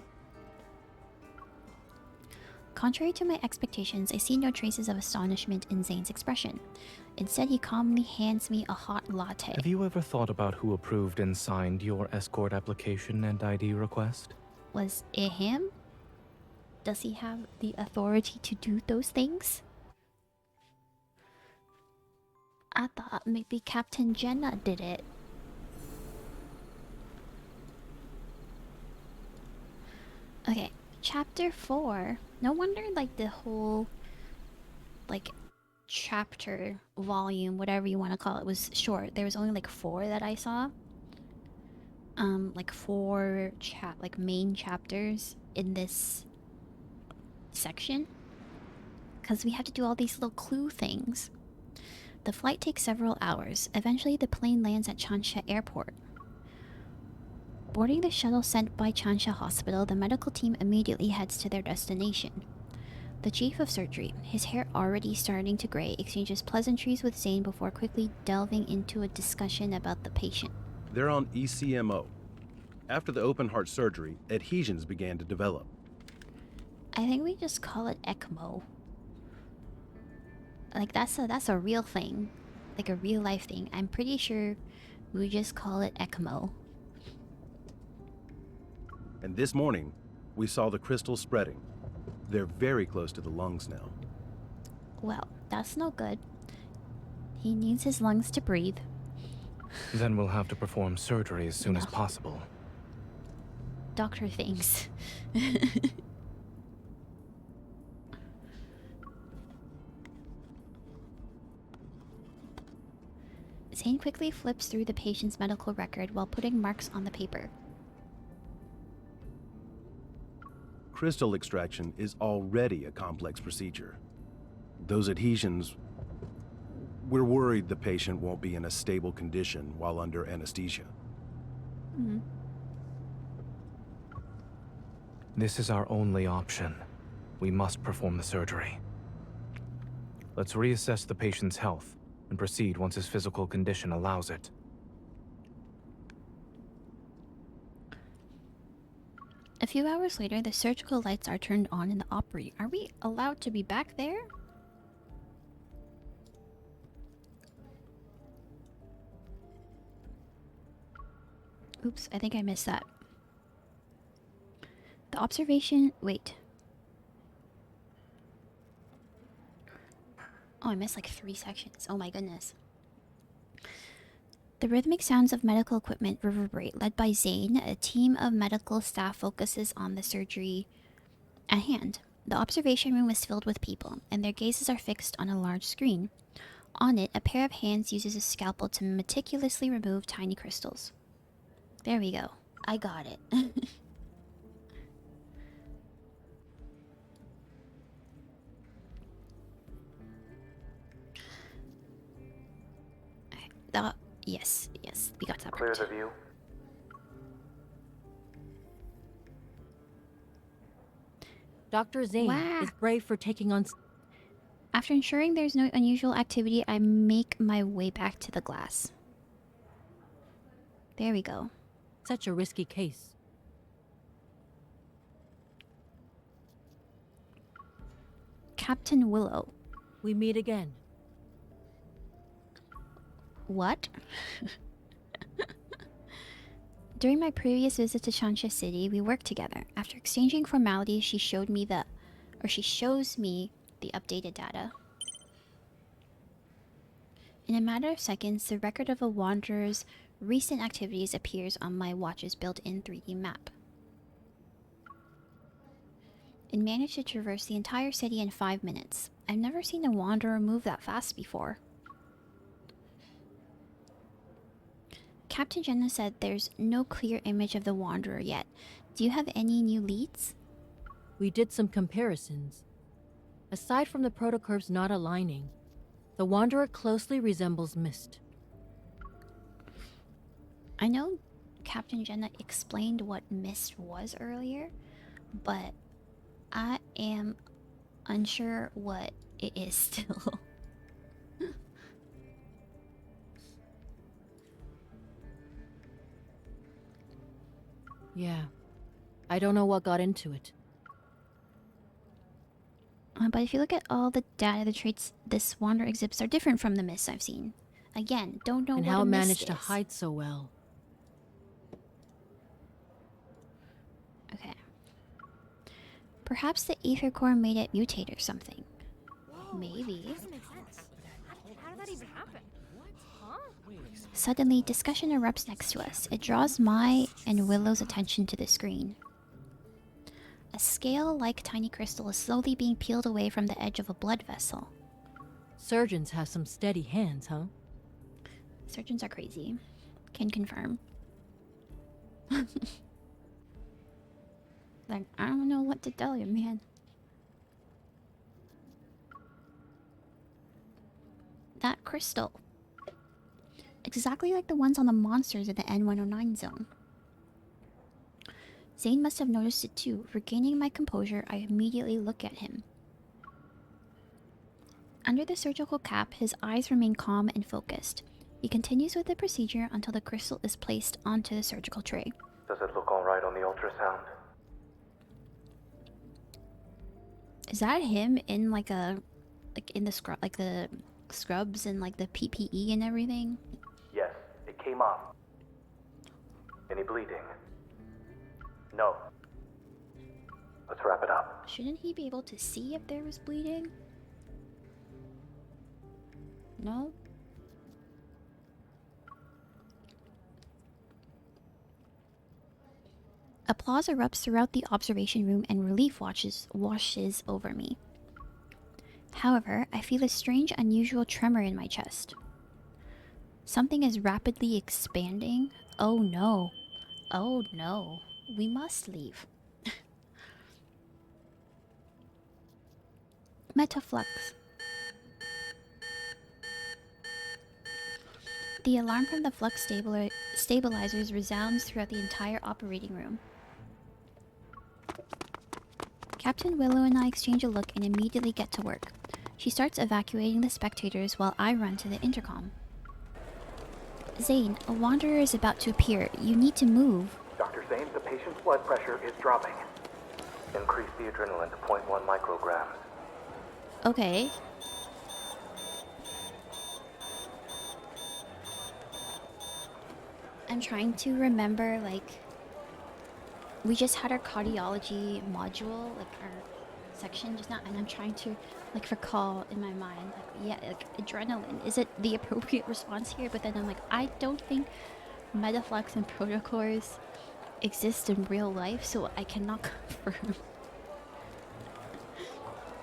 Contrary to my expectations, I see no traces of astonishment in Zayne's expression. Instead, he calmly hands me a hot latte. Have you ever thought about who approved and signed your escort application and ID request? Was it him? Does he have the authority to do those things? I thought maybe Captain Jenna did it. Okay, chapter 4. No wonder, like, the whole, like, chapter, volume, whatever you want to call it, was short. There was only, like, 4 that I saw. Like, 4 main chapters in this section. Because we have to do all these little clue things. The flight takes several hours. Eventually, the plane lands at Chansha Airport. Boarding the shuttle sent by Chansha Hospital, the medical team immediately heads to their destination. The chief of surgery, his hair already starting to gray, exchanges pleasantries with Zayne before quickly delving into a discussion about the patient. They're on ECMO. After the open heart surgery, adhesions began to develop. I think we just call it ECMO. Like, that's a real thing. Like a real life thing. I'm pretty sure we just call it ECMO. And this morning, we saw the crystals spreading. They're very close to the lungs now. Well, that's no good. He needs his lungs to breathe. Then we'll have to perform surgery as soon as No. possible. Doctor thinks. Zayne quickly flips through the patient's medical record while putting marks on the paper. Crystal extraction is already a complex procedure. Those adhesions, we're worried the patient won't be in a stable condition while under anesthesia. This is our only option. We must perform the surgery. Let's reassess the patient's health and proceed once his physical condition allows it. A few hours later, the surgical lights are turned on in the operating. Are we allowed to be back there? Oops, I think I missed that. The observation... Wait. Oh, I missed like 3 sections. Oh my goodness. The rhythmic sounds of medical equipment reverberate. Led by Zayne, a team of medical staff focuses on the surgery at hand. The observation room is filled with people, and their gazes are fixed on a large screen. On it, a pair of hands uses a scalpel to meticulously remove tiny crystals. There we go. I got it. Yes, we got that Clear part. the view. Dr. Zayne Wow. is brave for taking on... After ensuring there's no unusual activity, I make my way back to the glass. There we go. such a risky case. Captain Willow. We meet again. What? During my previous visit to Shansha City, we worked together. After exchanging formalities, she shows me the updated data. In a matter of seconds, the record of a wanderer's recent activities appears on my watch's built-in 3D map. It managed to traverse the entire city in 5 minutes. I've never seen a wanderer move that fast before. Captain Jenna said there's no clear image of the wanderer yet. Do you have any new leads? We did some comparisons. Aside from the protocurves not aligning, the Wanderer closely resembles Mist. I know Captain Jenna explained what Mist was earlier, but I am unsure what it is still. Yeah. I don't know what got into it. But if you look at all the data, the traits this wanderer exhibits are different from the Mist I've seen. Again, don't know And what how a it mist managed to is. hide so well. Okay. Perhaps the ether core made it mutate or something. Maybe. Doesn't make sense. How did that even happen? Huh? Suddenly, discussion erupts next to us. It draws my and Willow's attention to the screen. A scale-like tiny crystal is slowly being peeled away from the edge of a blood vessel. Surgeons have some steady hands, huh? Surgeons are crazy. Can confirm. Like, I don't know what to tell you, man. That crystal. Exactly like the ones on the monsters in the N109 zone. Zayne must have noticed it too. Regaining my composure, I immediately look at him. Under the surgical cap, his eyes remain calm and focused. He continues with the procedure until the crystal is placed onto the surgical tray. Does it look alright on the ultrasound? Is that him in like in the scrubs and like the PPE and everything? Yes, it came off. Any bleeding? No. Let's wrap it up. Shouldn't he be able to see if there was bleeding? No? Applause erupts throughout the observation room and relief washes over me. However, I feel a strange, unusual tremor in my chest. Something is rapidly expanding. Oh no. Oh no. We must leave. Metaflux. The alarm from the flux stabilizers resounds throughout the entire operating room. Captain Willow and I exchange a look and immediately get to work. She starts evacuating the spectators while I run to the intercom. Zayne, a wanderer is about to appear. You need to move. Dr. Zayne, the patient's blood pressure is dropping. Increase the adrenaline to 0.1 micrograms. Okay. I'm trying to remember, like, we just had our cardiology module, like our section just now, and I'm trying to like recall in my mind, like, yeah, like adrenaline. Is it the appropriate response here? But then I'm like, I don't think Metaflux and Protocores exist in real life, so I cannot confirm.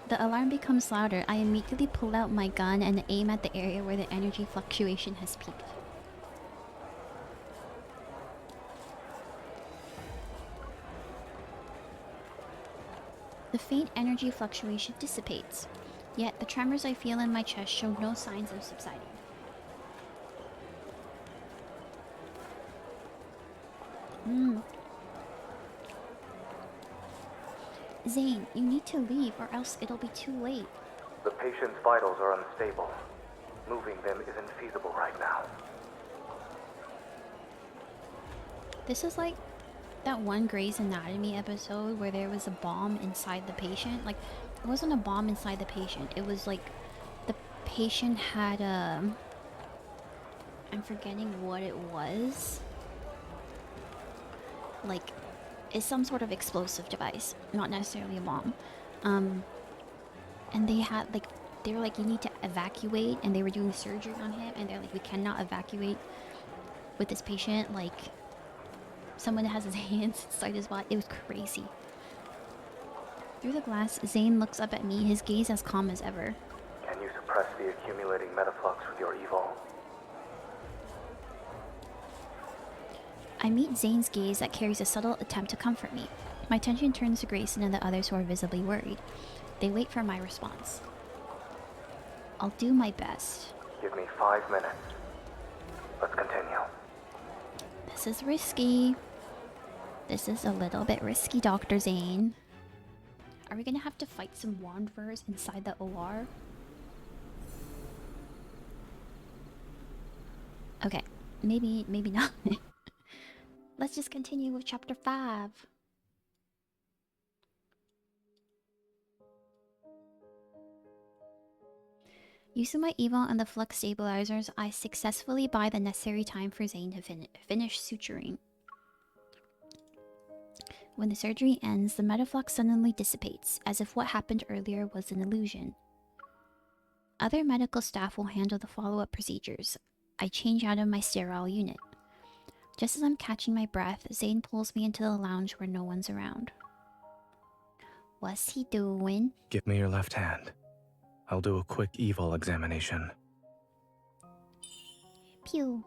The alarm becomes louder. I immediately pull out my gun and aim at the area where the energy fluctuation has peaked. The faint energy fluctuation dissipates, yet the tremors I feel in my chest show no signs of subsiding. Zayne, you need to leave or else it'll be too late. The patient's vitals are unstable. Moving them isn't feasible right now. This is like that one Grey's Anatomy episode where there was a bomb inside the patient. Like, it wasn't a bomb inside the patient. It was like the patient had a... I'm forgetting what it was. Like, it's some sort of explosive device, not necessarily a bomb. And they had like, they were like, you need to evacuate, and they were doing surgery on him, and they're like, we cannot evacuate with this patient. Like, someone has his hands inside his body. It was crazy. Through the glass, Zayne looks up at me, his gaze as calm as ever. Can you suppress the accumulating metaflux with your evil? I meet Zayne's gaze that carries a subtle attempt to comfort me. My attention turns to Grayson and the others who are visibly worried. They wait for my response. I'll do my best. Give me 5 minutes. Let's continue. This is risky. This is a little bit risky, Dr. Zayne. Are we gonna have to fight some wanderers inside the OR? Okay, maybe not. Let's just continue with chapter 5. Using my evil and the flux stabilizers, I successfully buy the necessary time for Zayne to finish suturing. When the surgery ends, the metaflux suddenly dissipates, as if what happened earlier was an illusion. Other medical staff will handle the follow-up procedures. I change out of my sterile unit. Just as I'm catching my breath, Zayne pulls me into the lounge where no one's around. What's he doing? Give me your left hand. I'll do a quick evil examination. Pew.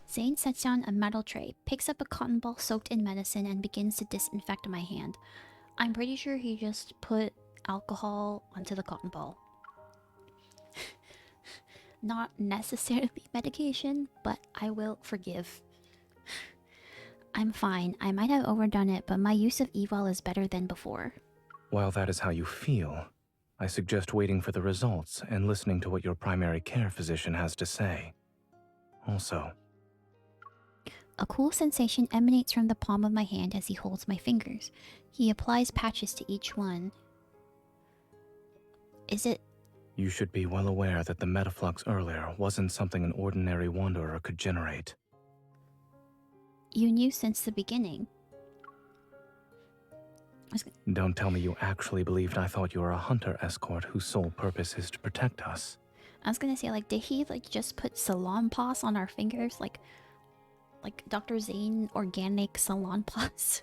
Zayne sets down a metal tray, picks up a cotton ball soaked in medicine, and begins to disinfect my hand. I'm pretty sure he just put alcohol onto the cotton ball. Not necessarily medication, but I will forgive. I'm fine. I might have overdone it, but my use of evil is better than before. While that is how you feel, I suggest waiting for the results and listening to what your primary care physician has to say. Also, a cool sensation emanates from the palm of my hand as he holds my fingers. He applies patches to each one. Is it... You should be well aware that the metaflux earlier wasn't something an ordinary wanderer could generate. You knew since the beginning. Don't tell me you actually believed I thought you were a hunter escort whose sole purpose is to protect us. I was gonna say, like, did he, like, just put salon paws on our fingers? Like Dr. Zayne organic salon paws?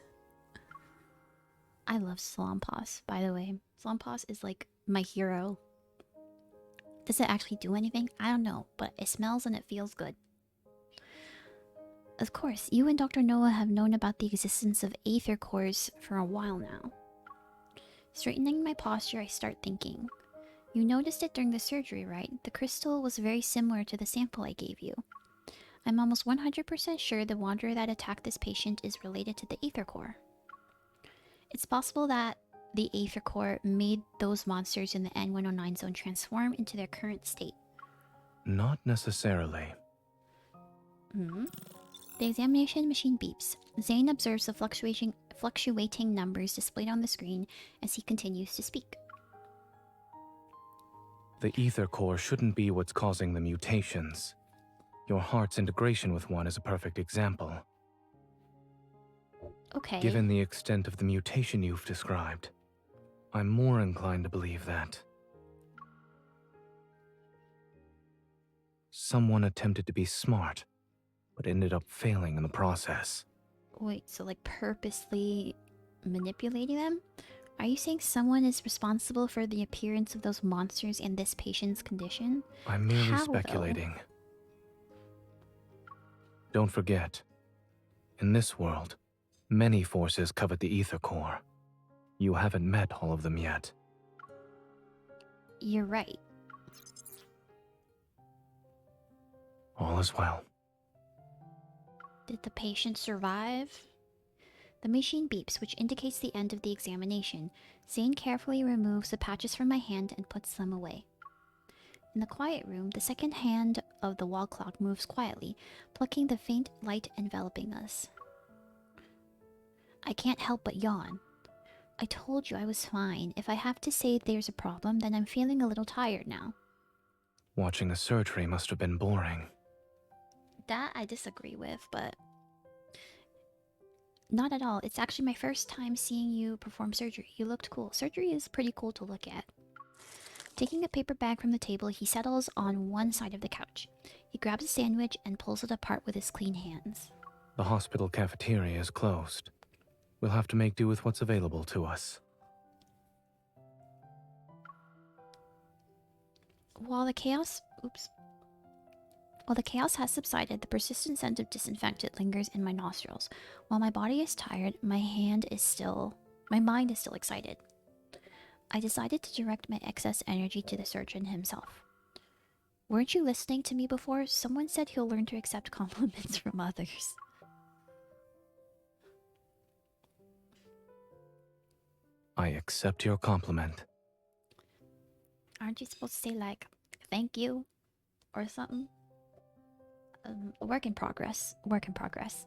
I love salon paws, by the way. Salon paws is, like, my hero. Does it actually do anything? I don't know, but it smells and it feels good. Of course, you and Dr. Noah have known about the existence of aether cores for a while now. Straightening my posture, I start thinking. You noticed it during the surgery, right? The crystal was very similar to the sample I gave you. I'm almost 100% sure the wanderer that attacked this patient is related to the aether core. It's possible that the aether core made those monsters in the N109 zone transform into their current state. Not necessarily. The examination machine beeps. Zayne observes the fluctuating numbers displayed on the screen as he continues to speak. The ether core shouldn't be what's causing the mutations. Your heart's integration with one is a perfect example. Okay. Given the extent of the mutation you've described, I'm more inclined to believe that someone attempted to be smart, but ended up failing in the process. Wait, so like purposely manipulating them? Are you saying someone is responsible for the appearance of those monsters in this patient's condition? I'm merely How, though? speculating. Don't forget, in this world, many forces covet the ether core. You haven't met all of them yet. You're right. All is well. Did the patient survive? The machine beeps, which indicates the end of the examination. Zayne carefully removes the patches from my hand and puts them away. In the quiet room, the second hand of the wall clock moves quietly, plucking the faint light enveloping us. I can't help but yawn. I told you I was fine. If I have to say there's a problem, then I'm feeling a little tired now. Watching a surgery must have been boring. That I disagree with, but not at all. It's actually my first time seeing you perform surgery. You looked cool. Surgery is pretty cool to look at. Taking a paper bag from the table, he settles on one side of the couch. He grabs a sandwich and pulls it apart with his clean hands. The hospital cafeteria is closed. We'll have to make do with what's available to us. While the chaos has subsided, the persistent scent of disinfectant lingers in my nostrils. While my body is tired, my mind is still excited. I decided to direct my excess energy to the surgeon himself. Weren't you listening to me before? Someone said he'll learn to accept compliments from others. I accept your compliment. Aren't you supposed to say, like, thank you? Or something? Work in progress. Work in progress.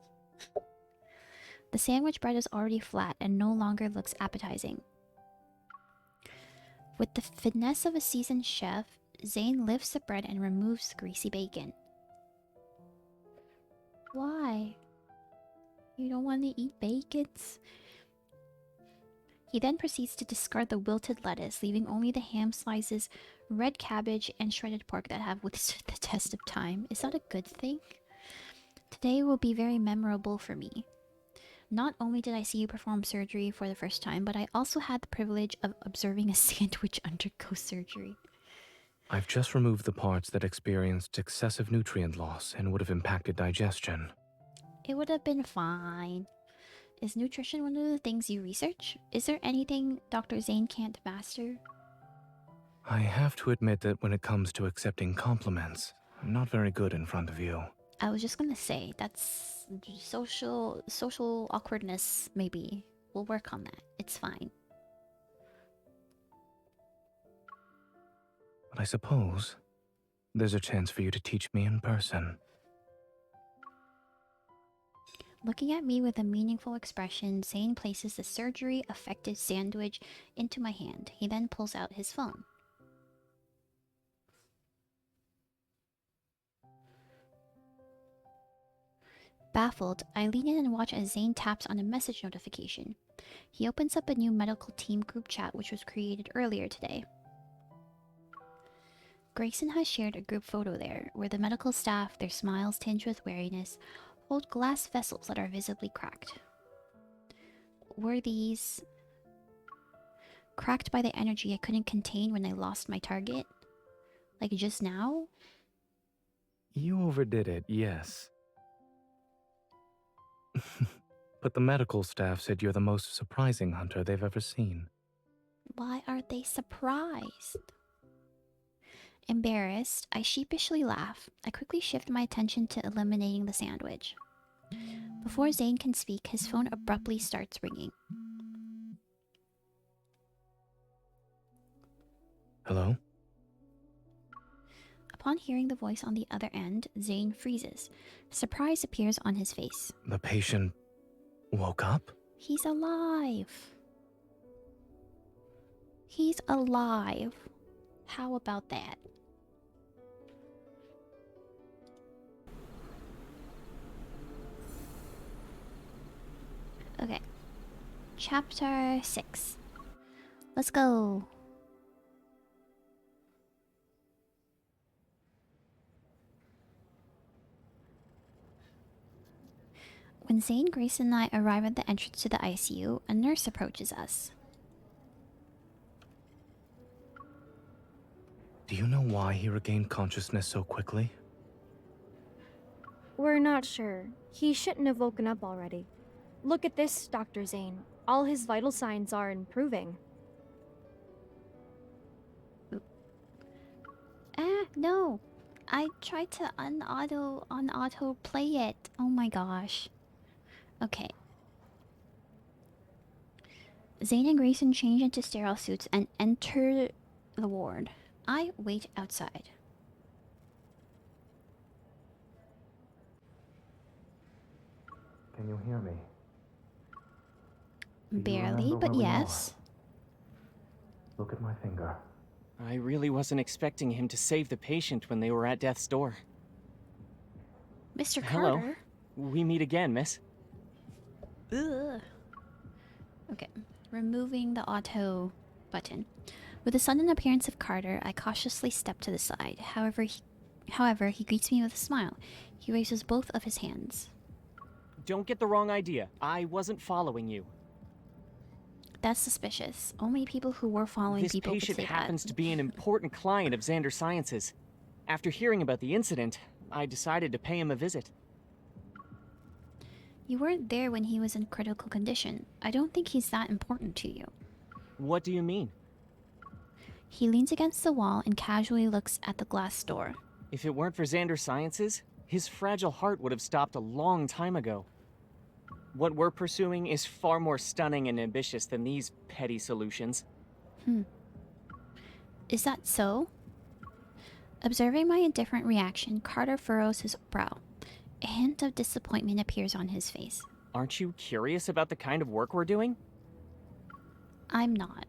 The sandwich bread is already flat and no longer looks appetizing. With the finesse of a seasoned chef, Zayne lifts the bread and removes the greasy bacon. Why? You don't want to eat bacons? He then proceeds to discard the wilted lettuce, leaving only the ham slices, red cabbage, and shredded pork that have withstood the test of time. Is that a good thing? Today will be very memorable for me. Not only did I see you perform surgery for the first time, but I also had the privilege of observing a sandwich undergo surgery. I've just removed the parts that experienced excessive nutrient loss and would have impacted digestion. It would have been fine. Is nutrition one of the things you research? Is there anything Dr. Zayne can't master? I have to admit that when it comes to accepting compliments, I'm not very good in front of you. I was just gonna say, that's social awkwardness, maybe. We'll work on that. It's fine. But I suppose there's a chance for you to teach me in person. Looking at me with a meaningful expression, Zayne places the surgery-affected sandwich into my hand. He then pulls out his phone. Baffled, I lean in and watch as Zayne taps on a message notification. He opens up a new medical team group chat which was created earlier today. Grayson has shared a group photo there, where the medical staff, their smiles tinged with wariness, hold glass vessels that are visibly cracked. Were these cracked by the energy I couldn't contain when I lost my target? Like just now? You overdid it, yes. But the medical staff said you're the most surprising hunter they've ever seen. Why aren't they surprised? Embarrassed, I sheepishly laugh. I quickly shift my attention to eliminating the sandwich. Before Zayne can speak, his phone abruptly starts ringing. Hello? Upon hearing the voice on the other end, Zayne freezes. Surprise appears on his face. The patient woke up? He's alive. He's alive. How about that? Okay. Chapter 6. Let's go. When Zayne, Grace, and I arrive at the entrance to the ICU, a nurse approaches us. Do you know why he regained consciousness so quickly? We're not sure. He shouldn't have woken up already. Look at this, Dr. Zayne. All his vital signs are improving. No. I tried to unauto play it. Oh my gosh. Okay. Zayne and Grayson change into sterile suits and enter the ward. I wait outside. Can you hear me? Barely, but yes. Look at my finger. I really wasn't expecting him to save the patient when they were at death's door. Mr. Hello. Carter. We meet again, miss. Ugh. Okay, removing the auto button. With the sudden appearance of Carter, I cautiously step to the side. However, he greets me with a smile. He raises both of his hands. Don't get the wrong idea. I wasn't following you. That's suspicious. Only people who were following This people could patient say happens that. to be an important client of Xander Sciences. After hearing about the incident, I decided to pay him a visit. You weren't there when he was in critical condition. I don't think he's that important to you. What do you mean? He leans against the wall and casually looks at the glass door. If it weren't for Xander Sciences, his fragile heart would have stopped a long time ago. What we're pursuing is far more stunning and ambitious than these petty solutions. Is that so? Observing my indifferent reaction, Carter furrows his brow. A hint of disappointment appears on his face. Aren't you curious about the kind of work we're doing? I'm not.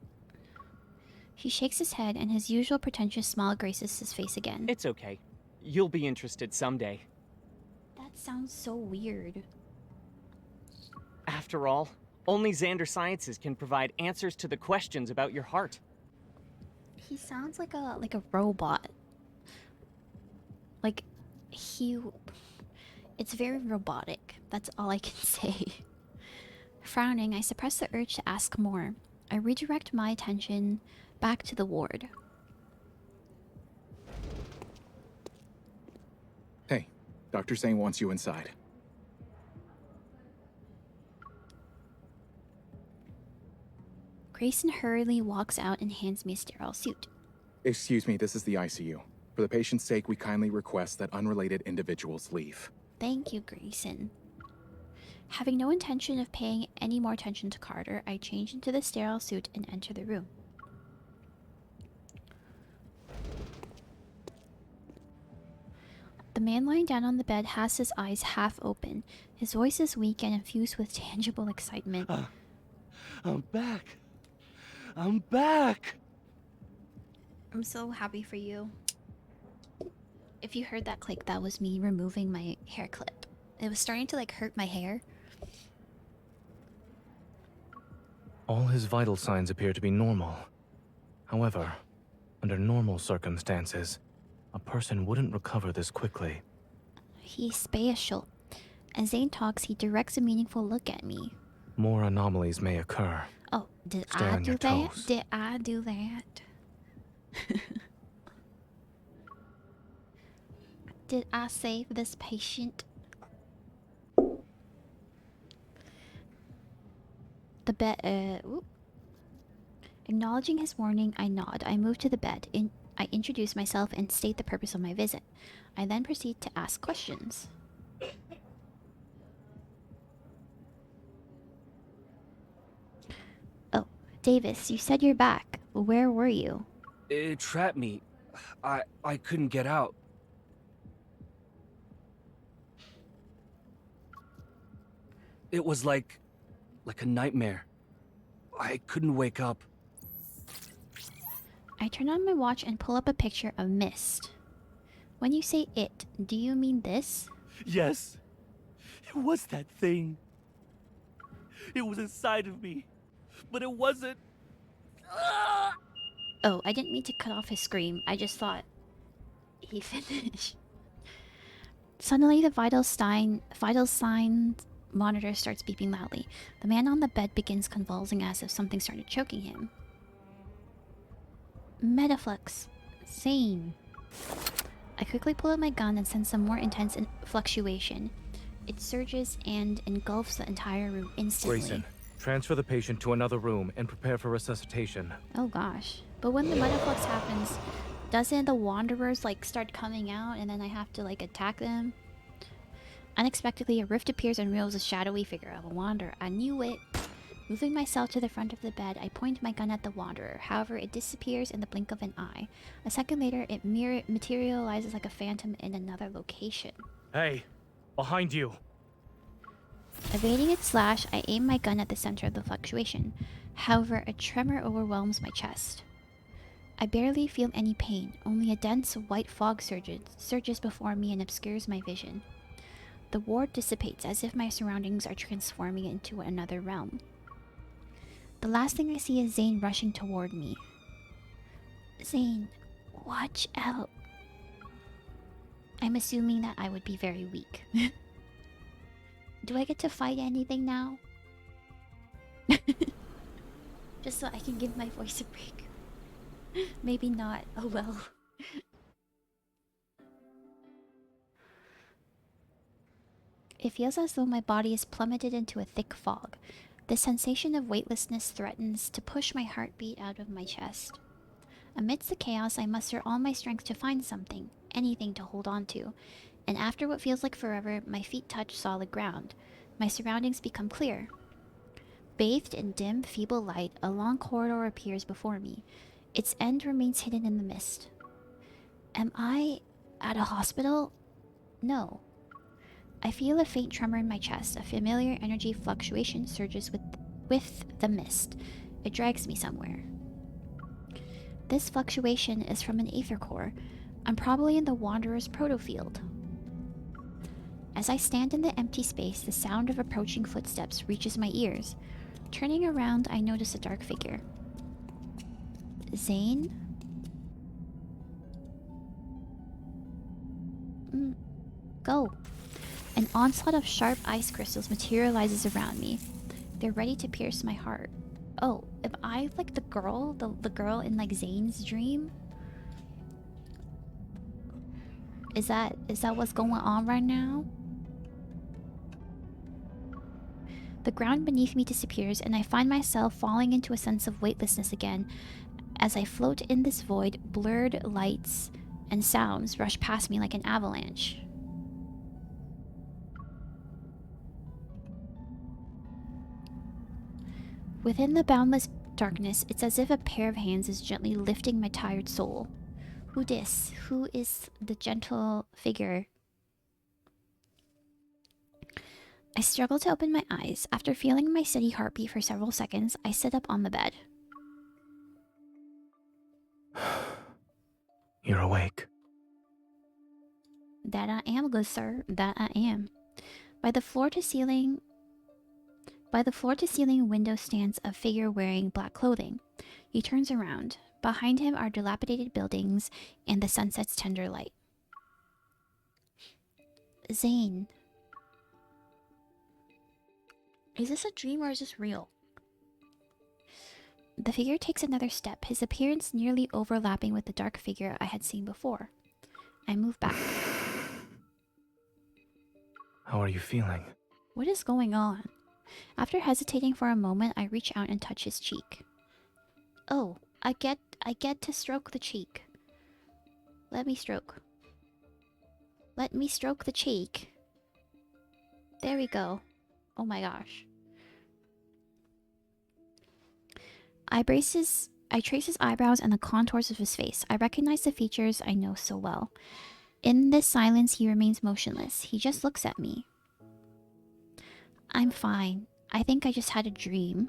He shakes his head and his usual pretentious smile graces his face again. It's okay. You'll be interested someday. That sounds so weird. After all, only Xander Sciences can provide answers to the questions about your heart. He sounds like a robot. Like it's very robotic. That's all I can say. Frowning, I suppress the urge to ask more. I redirect my attention back to the ward. Hey, Dr. Zayne wants you inside. Grayson hurriedly walks out and hands me a sterile suit. Excuse me, this is the ICU. For the patient's sake, we kindly request that unrelated individuals leave. Thank you, Grayson. Having no intention of paying any more attention to Carter, I change into the sterile suit and enter the room. The man lying down on the bed has his eyes half open. His voice is weak and infused with tangible excitement. I'm back. I'm back. I'm so happy for you. If you heard that click, that was me removing my hair clip. It was starting to hurt my hair. All his vital signs appear to be normal. However, under normal circumstances, a person wouldn't recover this quickly. He's spatial. As Zayne talks, he directs a meaningful look at me. More anomalies may occur. Oh, did Stay I on do your that? toes. Did I do that? Did I save this patient? The bed, whoop. Acknowledging his warning, I nod. I move to the bed. I introduce myself and state the purpose of my visit. I then proceed to ask questions. Oh, Davis, you said you're back. Where were you? It trapped me. I couldn't get out. It was like a nightmare. I couldn't wake up. I turn on my watch and pull up a picture of Mist. When you say it, do you mean this? Yes. It was that thing. It was inside of me. But it wasn't. Oh, I didn't mean to cut off his scream. I just thought he finished. Suddenly, the vital sign monitor starts beeping loudly. The man on the bed begins convulsing as if something started choking him. Metaflux. Zayne. I quickly pull out my gun and sense some more intense fluctuation. It surges and engulfs the entire room instantly. Grayson, transfer the patient to another room and prepare for resuscitation. Oh gosh. But when the metaflux happens, doesn't the wanderers like start coming out and then I have to like attack them? Unexpectedly, a rift appears and reveals a shadowy figure of a wanderer. I knew it. Moving myself to the front of the bed, I point my gun at the wanderer. However, it disappears in the blink of an eye. A second later, it materializes like a phantom in another location. Hey, behind you. Evading its slash, I aim my gun at the center of the fluctuation. However, a tremor overwhelms my chest. I barely feel any pain, only a dense white fog surges before me and obscures my vision. The ward dissipates as if my surroundings are transforming into another realm. The last thing I see is Zayne rushing toward me. Zayne, watch out. I'm assuming that I would be very weak. Do I get to fight anything now? Just so I can give my voice a break. Maybe not. Oh well. It feels as though my body is plummeted into a thick fog. The sensation of weightlessness threatens to push my heartbeat out of my chest. Amidst the chaos, I muster all my strength to find something, anything to hold on to. And after what feels like forever, my feet touch solid ground. My surroundings become clear. Bathed in dim, feeble light, a long corridor appears before me. Its end remains hidden in the mist. Am I at a hospital? No. I feel a faint tremor in my chest. A familiar energy fluctuation surges with the mist. It drags me somewhere. This fluctuation is from an aether core. I'm probably in the Wanderer's protofield. As I stand in the empty space, the sound of approaching footsteps reaches my ears. Turning around, I notice a dark figure. Zayne? Go. An onslaught of sharp ice crystals materializes around me. They're ready to pierce my heart. Oh, am I like the girl? The girl in like Zayne's dream? Is that what's going on right now? The ground beneath me disappears and I find myself falling into a sense of weightlessness again. As I float in this void, blurred lights and sounds rush past me like an avalanche. Within the boundless darkness, it's as if a pair of hands is gently lifting my tired soul. Who dis? Who is the gentle figure? I struggle to open my eyes. After feeling my steady heartbeat for several seconds, I sit up on the bed. You're awake. That I am, good sir. That I am. By the floor to ceiling window stands a figure wearing black clothing. He turns around. Behind him are dilapidated buildings and the sunset's tender light. Zayne. Is this a dream or is this real? The figure takes another step, his appearance nearly overlapping with the dark figure I had seen before. I move back. How are you feeling? What is going on? After hesitating for a moment, I reach out and touch his cheek. Oh, I get to stroke the cheek. Let me stroke. Let me stroke the cheek. There we go. Oh my gosh. I trace his eyebrows and the contours of his face. I recognize the features I know so well. In this silence, he remains motionless. He just looks at me. I'm fine. I think I just had a dream.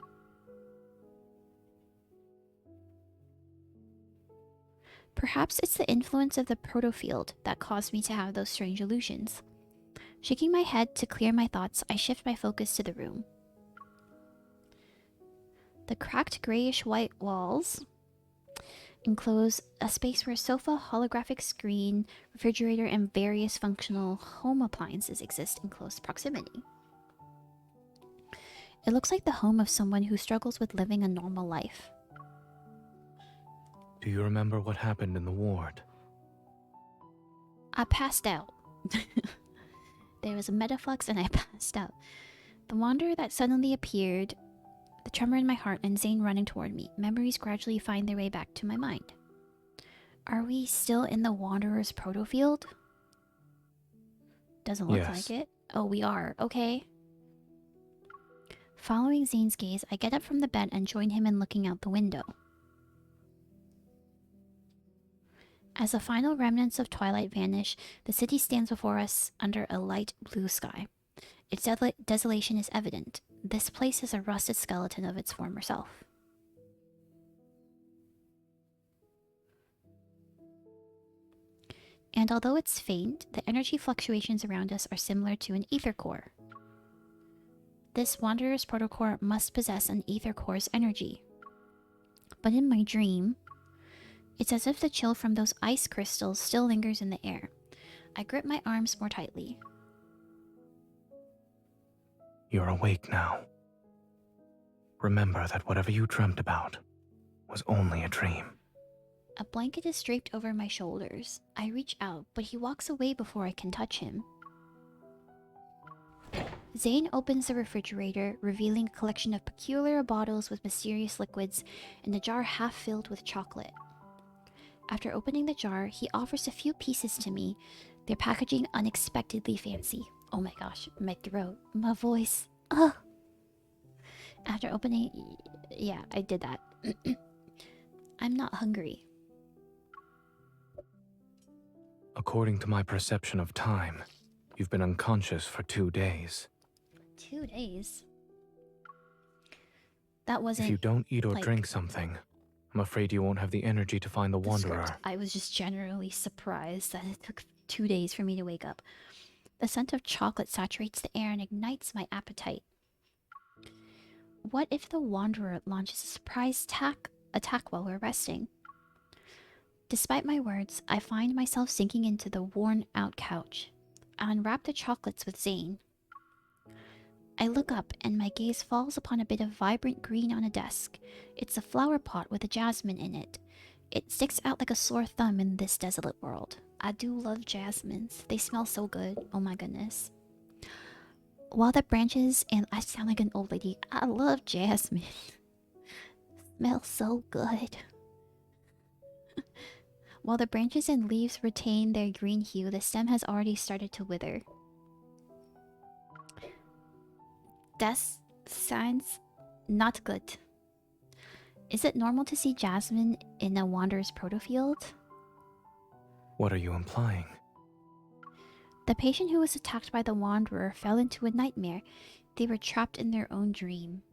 Perhaps it's the influence of the protofield that caused me to have those strange illusions. Shaking my head to clear my thoughts, I shift my focus to the room. The cracked grayish-white walls enclose a space where a sofa, holographic screen, refrigerator, and various functional home appliances exist in close proximity. It looks like the home of someone who struggles with living a normal life. Do you remember what happened in the ward? I passed out. There was a metaflux and I passed out. The wanderer that suddenly appeared, the tremor in my heart, and Zayne running toward me. Memories gradually find their way back to my mind. Are we still in the wanderer's proto-field? Doesn't look like it. Oh, we are. Okay. Following Zayne's gaze, I get up from the bed and join him in looking out the window. As the final remnants of twilight vanish, the city stands before us under a light blue sky. Its desolation is evident. This place is a rusted skeleton of its former self. And although it's faint, the energy fluctuations around us are similar to an ether core. This Wanderer's protocore must possess an ether core's energy. But in my dream, it's as if the chill from those ice crystals still lingers in the air. I grip my arms more tightly. You're awake now. Remember that whatever you dreamt about was only a dream. A blanket is draped over my shoulders. I reach out, but he walks away before I can touch him. Zayne opens the refrigerator, revealing a collection of peculiar bottles with mysterious liquids and a jar half filled with chocolate. After opening the jar, he offers a few pieces to me, their packaging unexpectedly fancy. Oh my gosh, my throat, my voice. Ugh. After opening... Yeah, I did that. I'm not hungry. According to my perception of time, you've been unconscious for 2 days. 2 days? That wasn't... If you don't eat or drink something, I'm afraid you won't have the energy to find the Wanderer. I was just generally surprised that it took 2 days for me to wake up. The scent of chocolate saturates the air and ignites my appetite. What if the Wanderer launches a surprise attack while we're resting? Despite my words, I find myself sinking into the worn-out couch. I unwrap the chocolates with Zayne. I look up and my gaze falls upon a bit of vibrant green on a desk. It's a flower pot with a jasmine in it. It sticks out like a sore thumb in this desolate world. I do love jasmines. They smell so good. Oh my goodness. While the branches and... I sound like an old lady. I love jasmine. Smells so good. While the branches and leaves retain their green hue, the stem has already started to wither. Death signs not good. Is it normal to see jasmine in a Wanderer's protofield? What are you implying? The patient who was attacked by the Wanderer fell into a nightmare. They were trapped in their own dream.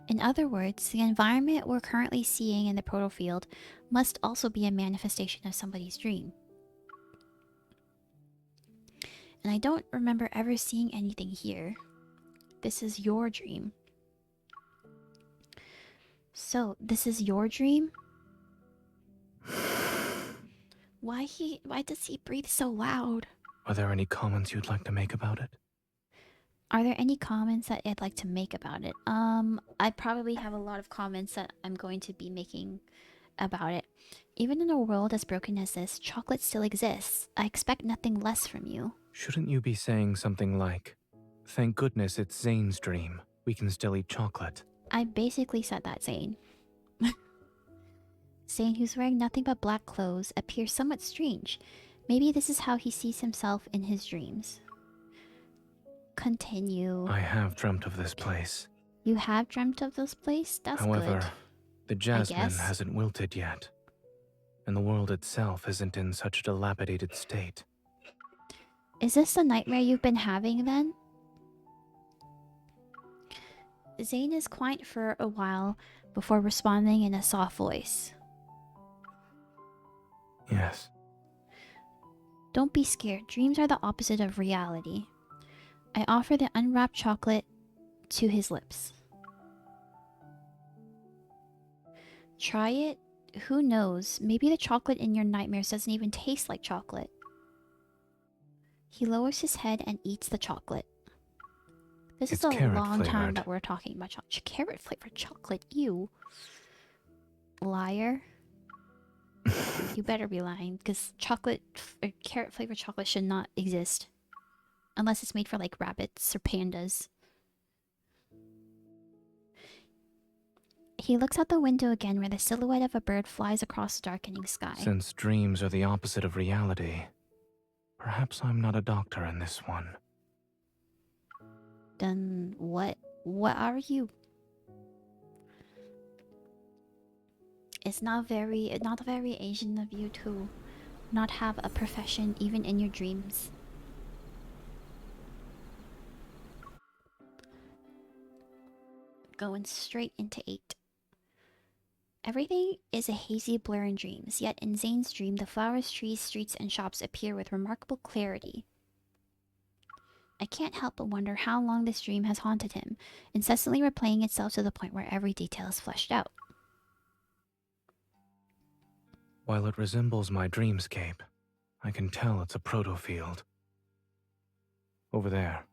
In other words, the environment we're currently seeing in the protofield must also be a manifestation of somebody's dream. And I don't remember ever seeing anything here. This is your dream. So, this is your dream? Why does he breathe so loud? Are there any comments you'd like to make about it? Are there any comments that I'd like to make about it? I probably have a lot of comments that I'm going to be making about it. Even in a world as broken as this, chocolate still exists. I expect nothing less from you. Shouldn't you be saying something like, "Thank goodness it's Zayne's dream. We can still eat chocolate." I basically said that, Zayne. Zayne, who's wearing nothing but black clothes, appears somewhat strange. Maybe this is how he sees himself in his dreams. Continue. I have dreamt of this place. You have dreamt of this place? That's However, good. the jasmine hasn't wilted yet, and the world itself isn't in such a dilapidated state. Is this the nightmare you've been having then? Zayne is quiet for a while before responding in a soft voice. Yes. Don't be scared. Dreams are the opposite of reality. I offer the unwrapped chocolate to his lips. Try it? Who knows? Maybe the chocolate in your nightmares doesn't even taste like chocolate. He lowers his head and eats the chocolate. This It's is a carrot long time flavored. that we're talking about carrot flavored chocolate. Ew. Liar. You better be lying, because carrot flavored chocolate should not exist. Unless it's made for like rabbits or pandas. He looks out the window again where the silhouette of a bird flies across the darkening sky. Since dreams are the opposite of reality, perhaps I'm not a doctor in this one. Then what are you? It's not very Asian of you to not have a profession even in your dreams. Going straight into 8. Everything is a hazy blur in dreams, yet in Zayne's dream, the flowers, trees, streets, and shops appear with remarkable clarity. I can't help but wonder how long this dream has haunted him, incessantly replaying itself to the point where every detail is fleshed out. While it resembles my dreamscape, I can tell it's a proto-field. Over there.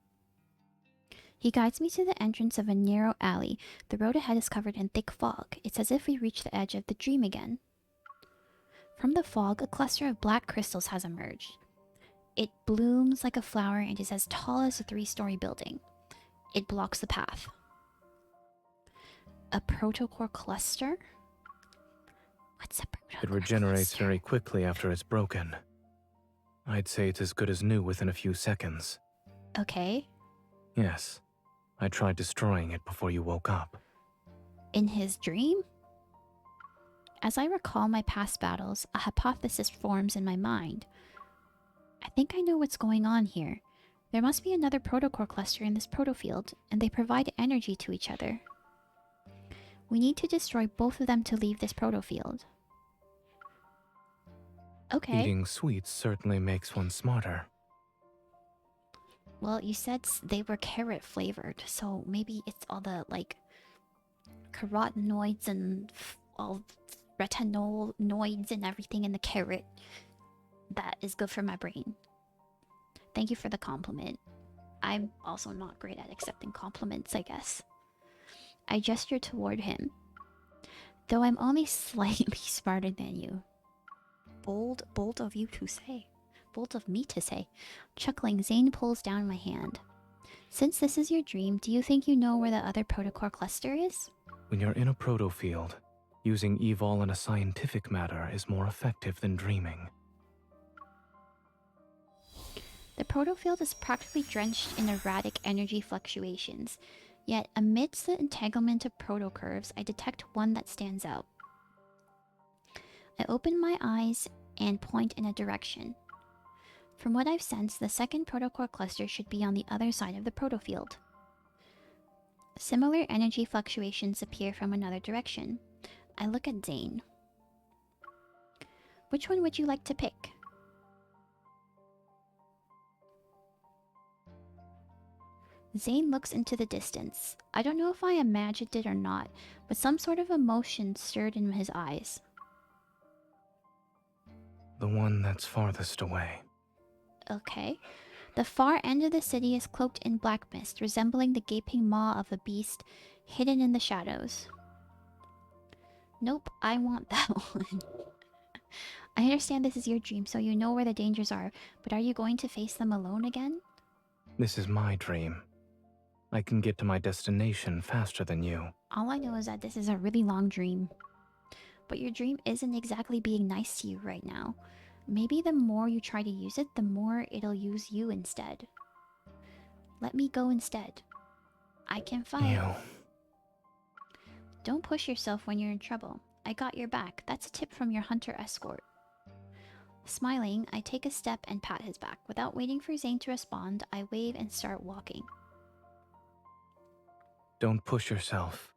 He guides me to the entrance of a narrow alley. The road ahead is covered in thick fog. It's as if we reach the edge of the dream again. From the fog, a cluster of black crystals has emerged. It blooms like a flower and is as tall as a 3-story building. It blocks the path. A protocore cluster? What's a protocore It regenerates cluster? very quickly after it's broken. I'd say it's as good as new within a few seconds. Okay. Yes. I tried destroying it before you woke up. In his dream? As I recall my past battles, a hypothesis forms in my mind. I think I know what's going on here. There must be another protocore cluster in this protofield, and they provide energy to each other. We need to destroy both of them to leave this protofield. Okay. Eating sweets certainly makes one smarter. Well, you said they were carrot flavored, so maybe it's all the, like, carotenoids and all retinoids and everything in the carrot that is good for my brain. Thank you for the compliment. I'm also not great at accepting compliments, I guess. I gesture toward him. Though I'm only slightly smarter than you. Bold of you to say. Bold of me to say. Chuckling, Zayne pulls down my hand. Since this is your dream, do you think you know where the other protocore cluster is? When you're in a proto-field, using evol in a scientific matter is more effective than dreaming. The protofield is practically drenched in erratic energy fluctuations. Yet, amidst the entanglement of protocurves, I detect one that stands out. I open my eyes and point in a direction. From what I've sensed, the second protocore cluster should be on the other side of the protofield. Similar energy fluctuations appear from another direction. I look at Zayne. Which one would you like to pick? Zayne looks into the distance. I don't know if I imagined it or not, but some sort of emotion stirred in his eyes. The one that's farthest away. Okay. The far end of the city is cloaked in black mist, resembling the gaping maw of a beast hidden in the shadows. Nope, I want that one. I understand this is your dream, so you know where the dangers are, but are you going to face them alone again? This is my dream. I can get to my destination faster than you. All I know is that this is a really long dream. But your dream isn't exactly being nice to you right now. Maybe the more you try to use it, the more it'll use you instead. Let me go instead. I can fight. You. Don't push yourself when you're in trouble. I got your back. That's a tip from your hunter escort. Smiling, I take a step and pat his back. Without waiting for Zayne to respond, I wave and start walking. Don't push yourself.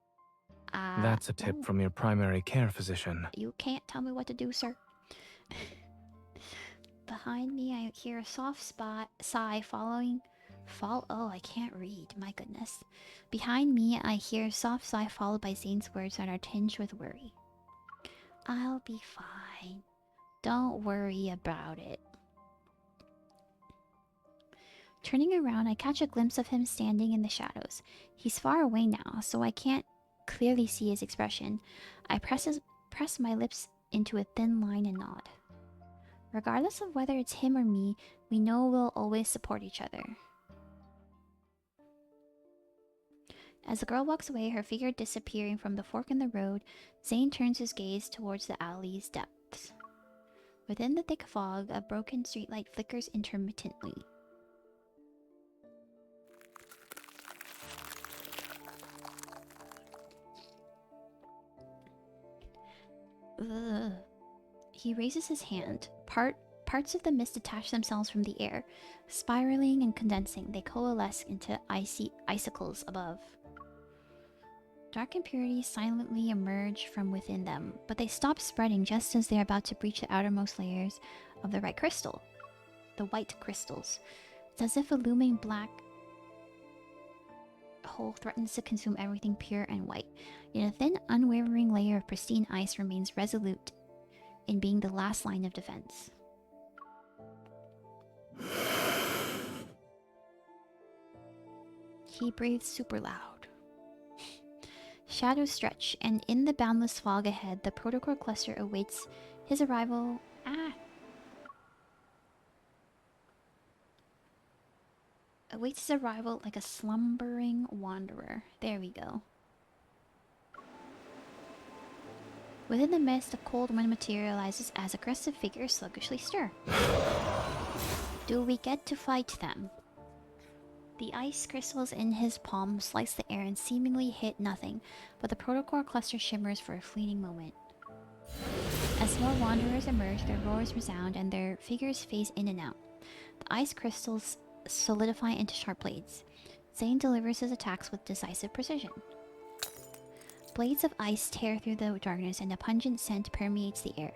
That's a tip from your primary care physician. You can't tell me what to do, sir. Behind me, I hear a soft sigh following... Oh, I can't read. My goodness. Behind me, I hear a soft sigh followed by Zayne's words that are tinged with worry. I'll be fine. Don't worry about it. Turning around, I catch a glimpse of him standing in the shadows. He's far away now, so I can't clearly see his expression. I press my lips into a thin line and nod. Regardless of whether it's him or me, we know we'll always support each other. As the girl walks away, her figure disappearing from the fork in the road, Zayne turns his gaze towards the alley's depths. Within the thick fog, a broken streetlight flickers intermittently. Ugh. He raises his hand. Parts of the mist detach themselves from the air. Spiraling and condensing, they coalesce into icicles above. Dark impurities silently emerge from within them, but they stop spreading just as they're about to breach the outermost layers of the white crystals. It's as if a looming black hole threatens to consume everything pure and white. Yet a thin, unwavering layer of pristine ice remains resolute in being the last line of defense. He breathes super loud. Shadows stretch, and in the boundless fog ahead, the protocol cluster awaits his arrival. Awaits his arrival like a slumbering wanderer. There we go. Within the mist, a cold wind materializes as aggressive figures sluggishly stir. Do we get to fight them? The ice crystals in his palm slice the air and seemingly hit nothing, but the protocol cluster shimmers for a fleeting moment. As more wanderers emerge, their roars resound and their figures phase in and out. The ice crystals solidify into sharp blades. Zayne delivers his attacks with decisive precision. Blades of ice tear through the darkness and a pungent scent permeates the air.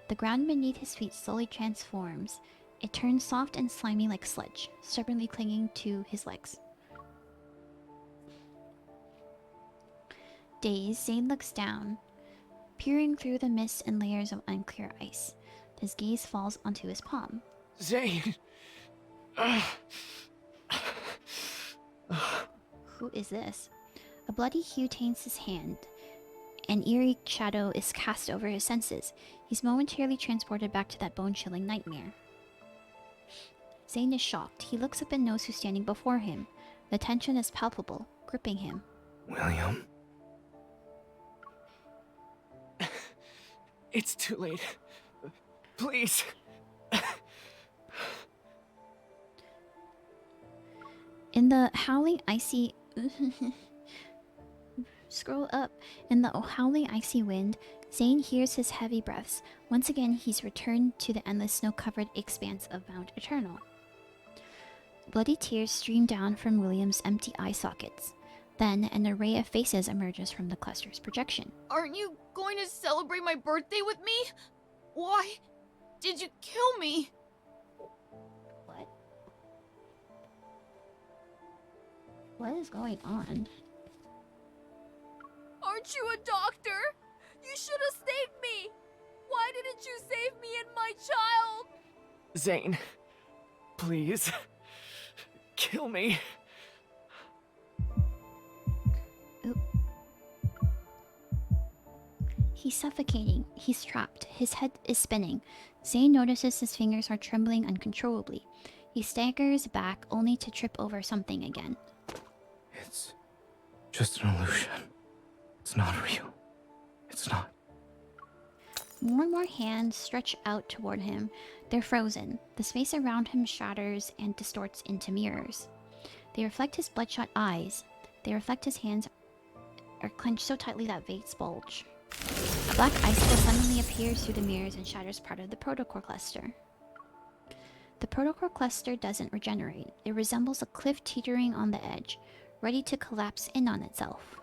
The ground beneath his feet slowly transforms. It turns soft and slimy like sludge, stubbornly clinging to his legs. Dazed, Zayne looks down, peering through the mist and layers of unclear ice. His gaze falls onto his palm. Zayne! Who is this? A bloody hue taints his hand. An eerie shadow is cast over his senses. He's momentarily transported back to that bone-chilling nightmare. Zayne is shocked. He looks up and knows who's standing before him. The tension is palpable, gripping him. William? It's too late. Please. In the howling icy... Scroll up. In the howling icy wind, Zayne hears his heavy breaths. Once again, he's returned to the endless snow-covered expanse of Mount Eternal. Bloody tears stream down from William's empty eye sockets. Then, an array of faces emerges from the cluster's projection. Aren't you going to celebrate my birthday with me? Why did you kill me? What? What is going on? Aren't you a doctor? You should have saved me! Why didn't you save me and my child? Zayne, please. Kill me. Oop. He's suffocating. He's trapped. His head is spinning. Zayne notices his fingers are trembling uncontrollably. He staggers back only to trip over something again. It's just an illusion. It's not real. It's not. More and more hands stretch out toward him. They're frozen. The space around him shatters and distorts into mirrors. They reflect his bloodshot eyes. They reflect his hands are clenched so tightly that veins bulge. A black icicle suddenly appears through the mirrors and shatters part of the protocore cluster. The protocore cluster doesn't regenerate. It resembles a cliff teetering on the edge, ready to collapse in on itself.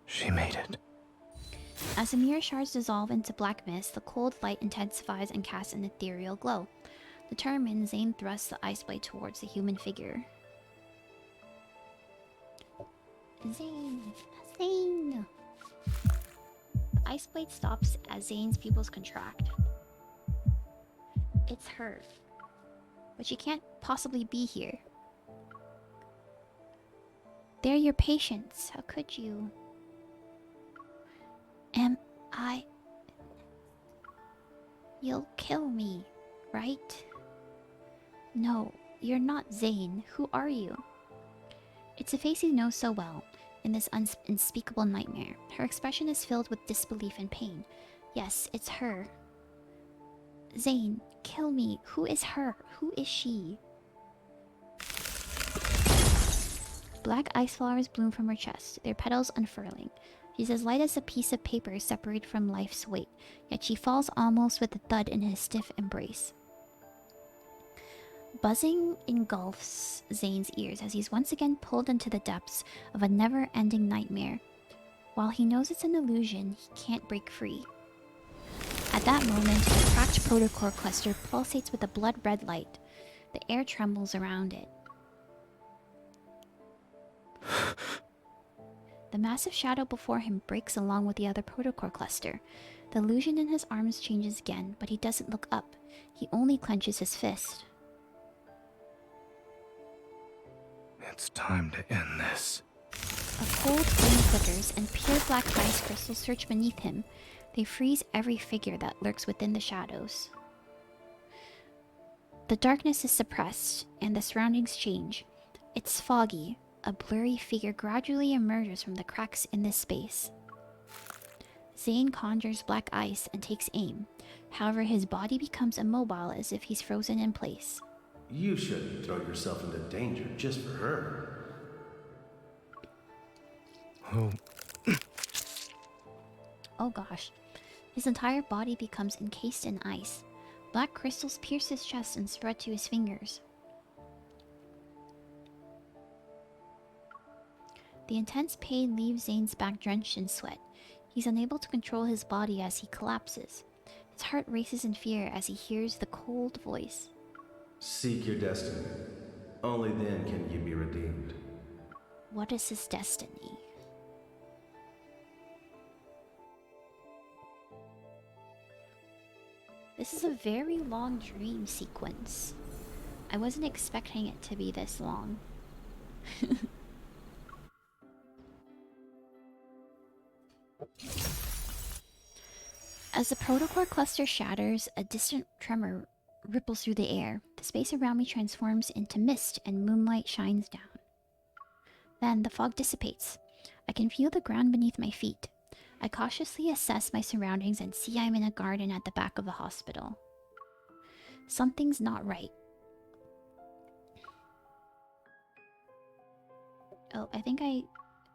She made it. As the mirror shards dissolve into black mist, the cold light intensifies and casts an ethereal glow. Determined, Zayne thrusts the ice blade towards the human figure. Zayne! Zayne! ice blade stops as Zayne's pupils contract. It's her. But she can't possibly be here. They're your patients. How could you? Am I... You'll kill me, right? No, you're not Zayne. Who are you? It's a face he knows so well, in this unspeakable nightmare. Her expression is filled with disbelief and pain. Yes, it's her. Zayne, kill me. Who is her? Who is she? Black ice flowers bloom from her chest, their petals unfurling. She's as light as a piece of paper separated from life's weight, yet she falls almost with a thud in his stiff embrace. Buzzing engulfs Zayne's ears as he's once again pulled into the depths of a never-ending nightmare. While he knows it's an illusion, he can't break free. At that moment, the cracked protocore cluster pulsates with a blood-red light. The air trembles around it. The massive shadow before him breaks along with the other protocore cluster. The illusion in his arms changes again, but he doesn't look up. He only clenches his fist. It's time to end this. A cold flame flickers, and pure black ice crystals search beneath him. They freeze every figure that lurks within the shadows. The darkness is suppressed, and the surroundings change. It's foggy. A blurry figure gradually emerges from the cracks in this space. Zayne conjures black ice and takes aim. However, his body becomes immobile as if he's frozen in place. You shouldn't throw yourself into danger just for her. Oh. Oh gosh. His entire body becomes encased in ice. Black crystals pierce his chest and spread to his fingers. The intense pain leaves Zayne's back drenched in sweat. He's unable to control his body as he collapses. His heart races in fear as he hears the cold voice. Seek your destiny. Only then can you be redeemed. What is his destiny? This is a very long dream sequence. I wasn't expecting it to be this long. As the protocore cluster shatters, a distant tremor ripples through the air. The space around me transforms into mist and moonlight shines down. Then the fog dissipates. I can feel the ground beneath my feet. I cautiously assess my surroundings and see I'm in a garden at the back of the hospital. Something's not right. Oh, I think I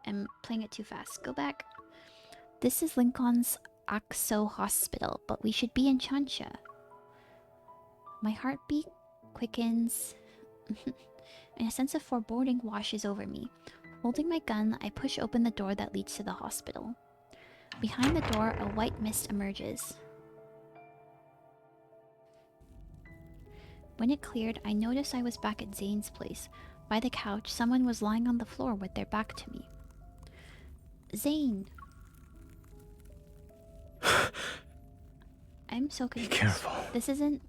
am playing it too fast. Go back. This is Lincoln's Akso Hospital, but we should be in Chansha. My heartbeat quickens, and a sense of foreboding washes over me. Holding my gun, I push open the door that leads to the hospital. Behind the door, a white mist emerges. When it cleared, I noticed I was back at Zayne's place. By the couch, someone was lying on the floor with their back to me. Zayne! I'm so confused. Be careful. This isn't...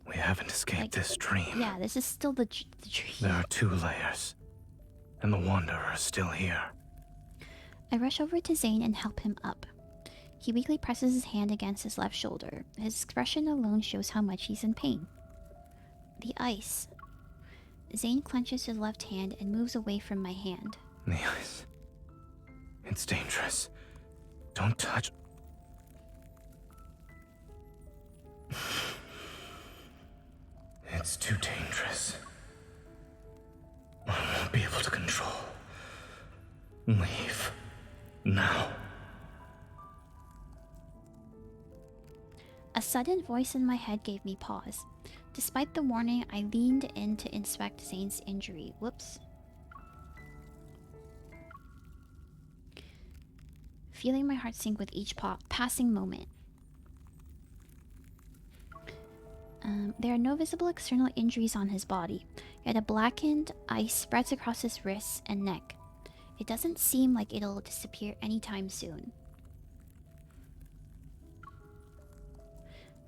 We haven't escaped this dream. Yeah, this is still the dream. There are 2 layers, and the Wanderer is still here. I rush over to Zayne and help him up. He weakly presses his hand against his left shoulder. His expression alone shows how much he's in pain. The ice. Zayne clenches his left hand and moves away from my hand. The ice. It's dangerous. Don't touch... It's too dangerous. I won't be able to control. Leave. Now. A sudden voice in my head gave me pause. Despite the warning, I leaned in to inspect Zayne's injury. Whoops. Feeling my heart sink with each passing moment. There are no visible external injuries on his body, yet a blackened ice spreads across his wrists and neck. It doesn't seem like it'll disappear anytime soon.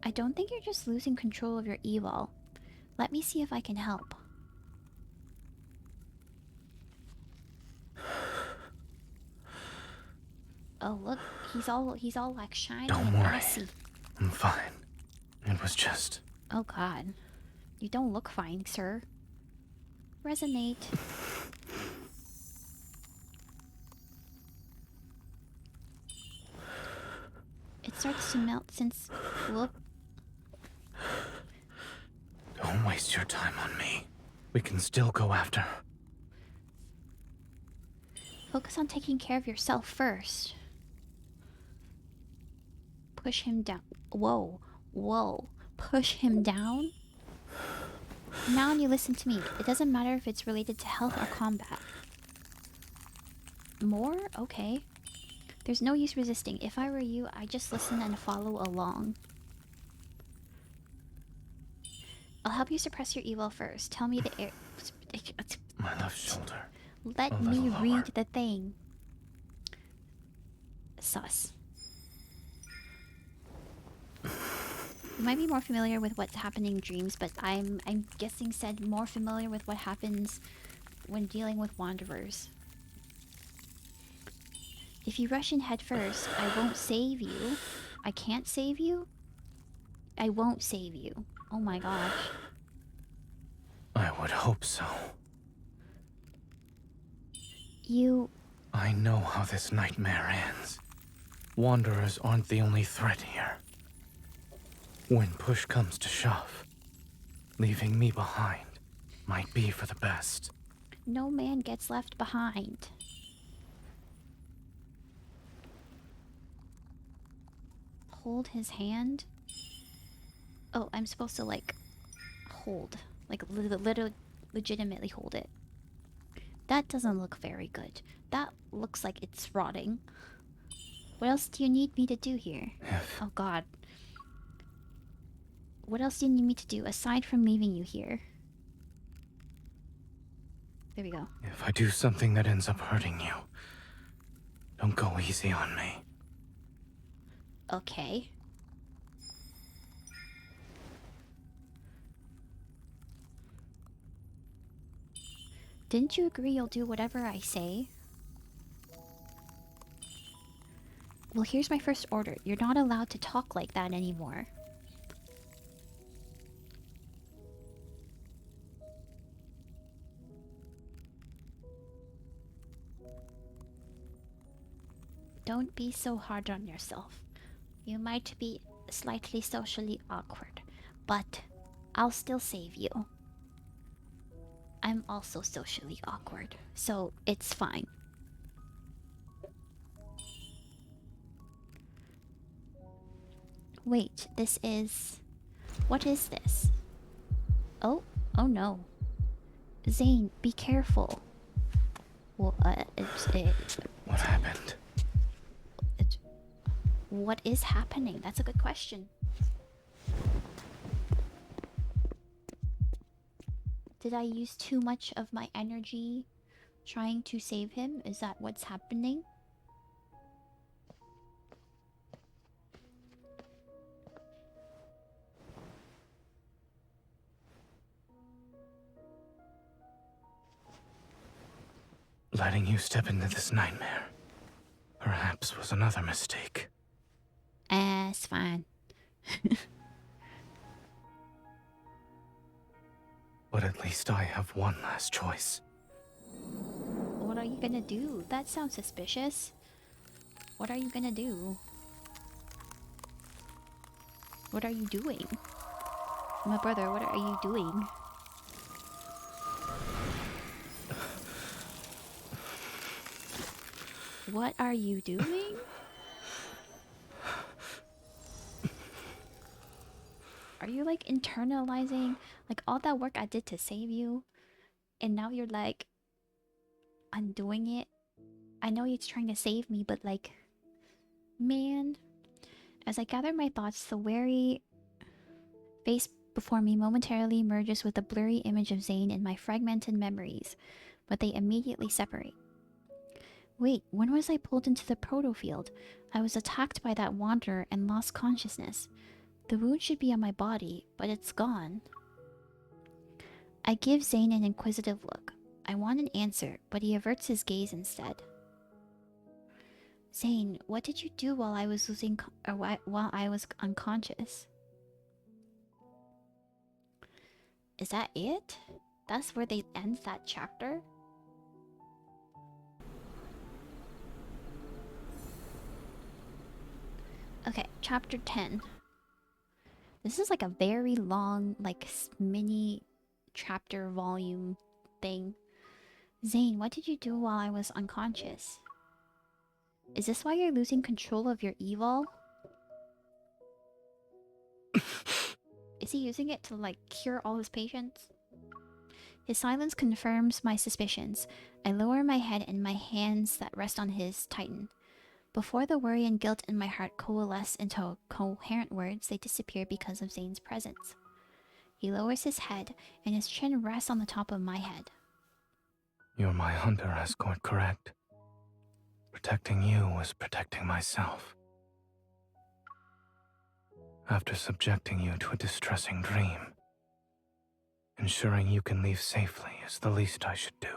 I don't think you're just losing control of your evil. Let me see if I can help. Oh look, he's all like shiny Don't and worry. assy. I'm fine. It was just... Oh god. You don't look fine, sir. Resonate. It starts to melt since... Whoop. Don't waste your time on me. We can still go after... Focus on taking care of yourself first. Push him down. Whoa. Whoa. Push him down? Now you listen to me. It doesn't matter if it's related to health or combat. More? Okay. There's no use resisting. If I were you, I'd just listen and follow along. I'll help you suppress your evil first. Tell me the air... My left shoulder. Let me read the thing. Sus. You might be more familiar with what's happening in dreams, but I'm guessing said more familiar with what happens when dealing with wanderers. If you rush in head first, I won't save you. I can't save you? I won't save you. Oh my gosh. I would hope so. You... I know how this nightmare ends. Wanderers aren't the only threat here. When push comes to shove, leaving me behind might be for the best. No man gets left behind. Hold his hand? Oh, I'm supposed to, like, hold. Like, literally, legitimately hold it. That doesn't look very good. That looks like it's rotting. What else do you need me to do here? Oh god. What else do you need me to do aside from leaving you here? There we go. If I do something that ends up hurting you, don't go easy on me. Okay. Didn't you agree you'll do whatever I say? Well, here's my first order. You're not allowed to talk like that anymore. Don't be so hard on yourself. You might be slightly socially awkward, but I'll still save you. I'm also socially awkward, so it's fine. Wait, this is... What is this? Oh, oh no. Zayne, be careful. Well, What happened? What is happening? That's a good question. Did I use too much of my energy trying to save him? Is that what's happening? Letting you step into this nightmare perhaps was another mistake. It's fine. But at least I have one last choice. What are you gonna do? That sounds suspicious. What are you gonna do? What are you doing? My brother, what are you doing? What are you doing? Are you like internalizing like all that work I did to save you, and now you're like undoing it? I know it's trying to save me, but like, man. As I gather my thoughts, the wary face before me momentarily merges with the blurry image of Zayne in my fragmented memories, but they immediately separate. Wait, when was I pulled into the proto field? I was attacked by that wanderer and lost consciousness. The wound should be on my body, but it's gone. I give Zayne an inquisitive look. I want an answer, but he averts his gaze instead. Zayne, what did you do while I was while I was unconscious? Is that it? That's where they end that chapter? Okay, chapter 10. This is like a very long, like, mini chapter volume thing. Zayne, what did you do while I was unconscious? Is this why you're losing control of your evil? Is he using it to, like, cure all his patients? His silence confirms my suspicions. I lower my head and my hands that rest on his tighten. Before the worry and guilt in my heart coalesce into coherent words, they disappear because of Zayne's presence. He lowers his head, and his chin rests on the top of my head. You're my hunter escort, correct? Protecting you was protecting myself. After subjecting you to a distressing dream, ensuring you can leave safely is the least I should do.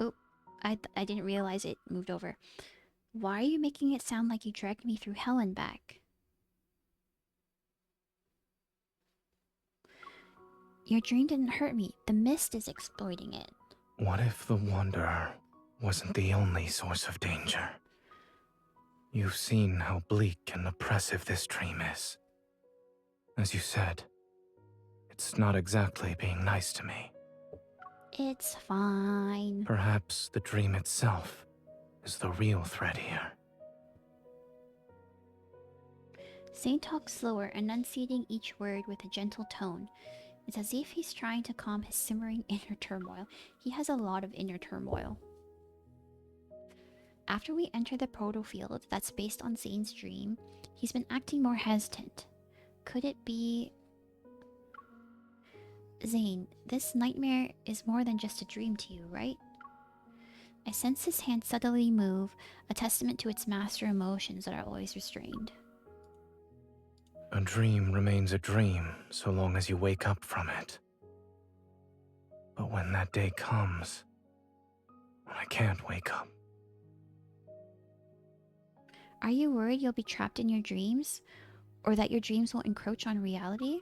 Oh, I didn't realize it moved over. Why are you making it sound like you dragged me through hell and back? Your dream didn't hurt me. The mist is exploiting it. What if the Wanderer wasn't the only source of danger? You've seen how bleak and oppressive this dream is. As you said, it's not exactly being nice to me. It's fine. Perhaps the dream itself is the real threat here. Zayne talks slower, enunciating each word with a gentle tone. It's as if he's trying to calm his simmering inner turmoil. He has a lot of inner turmoil. After we enter the proto field that's based on Zayne's dream, he's been acting more hesitant. Could it be... Zayne, this nightmare is more than just a dream to you, right? I sense his hand subtly move, a testament to its master emotions that are always restrained. A dream remains a dream so long as you wake up from it. But when that day comes, when I can't wake up... Are you worried you'll be trapped in your dreams? Or that your dreams will encroach on reality?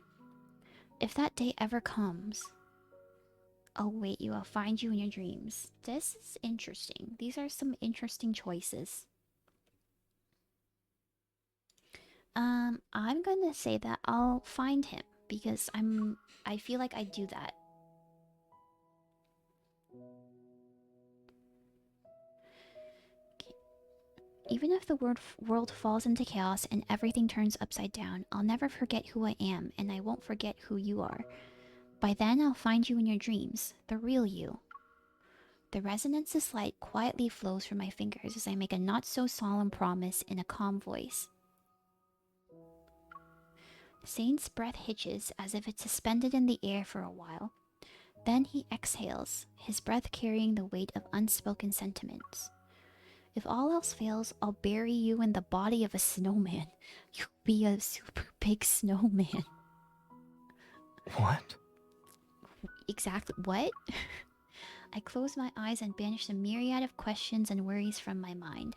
If that day ever comes, I'll wait you, I'll find you in your dreams. This is interesting. These are some interesting choices. I'm gonna say that I'll find him because I feel like I do that. Okay. Even if the world falls into chaos and everything turns upside down, I'll never forget who I am, and I won't forget who you are. By then, I'll find you in your dreams, the real you. The resonance's light quietly flows from my fingers as I make a not-so-solemn promise in a calm voice. Zayne's breath hitches as if it's suspended in the air for a while. Then he exhales, his breath carrying the weight of unspoken sentiments. If all else fails, I'll bury you in the body of a snowman. You'll be a super big snowman. What? Exactly what? I close my eyes and banish a myriad of questions and worries from my mind.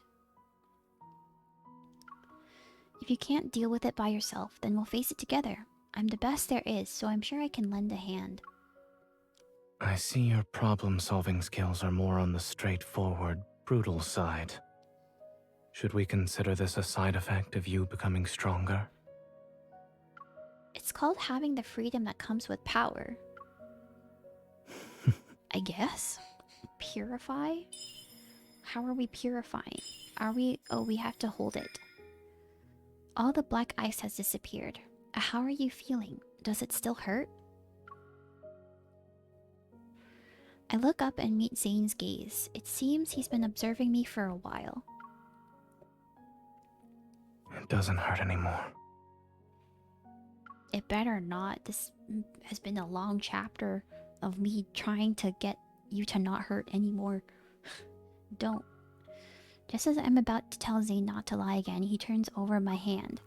If you can't deal with it by yourself, then we'll face it together. I'm the best there is, so I'm sure I can lend a hand. I see your problem-solving skills are more on the straightforward, brutal side. Should we consider this a side effect of you becoming stronger? It's called having the freedom that comes with power. I guess? Purify? How are we purifying? Are we... Oh, we have to hold it. All the black ice has disappeared. How are you feeling? Does it still hurt? I look up and meet Zayne's gaze. It seems he's been observing me for a while. It doesn't hurt anymore. It better not. This has been a long chapter of me trying to get you to not hurt anymore. Don't Just as I'm about to tell Zayne not to lie again, he turns over my hand.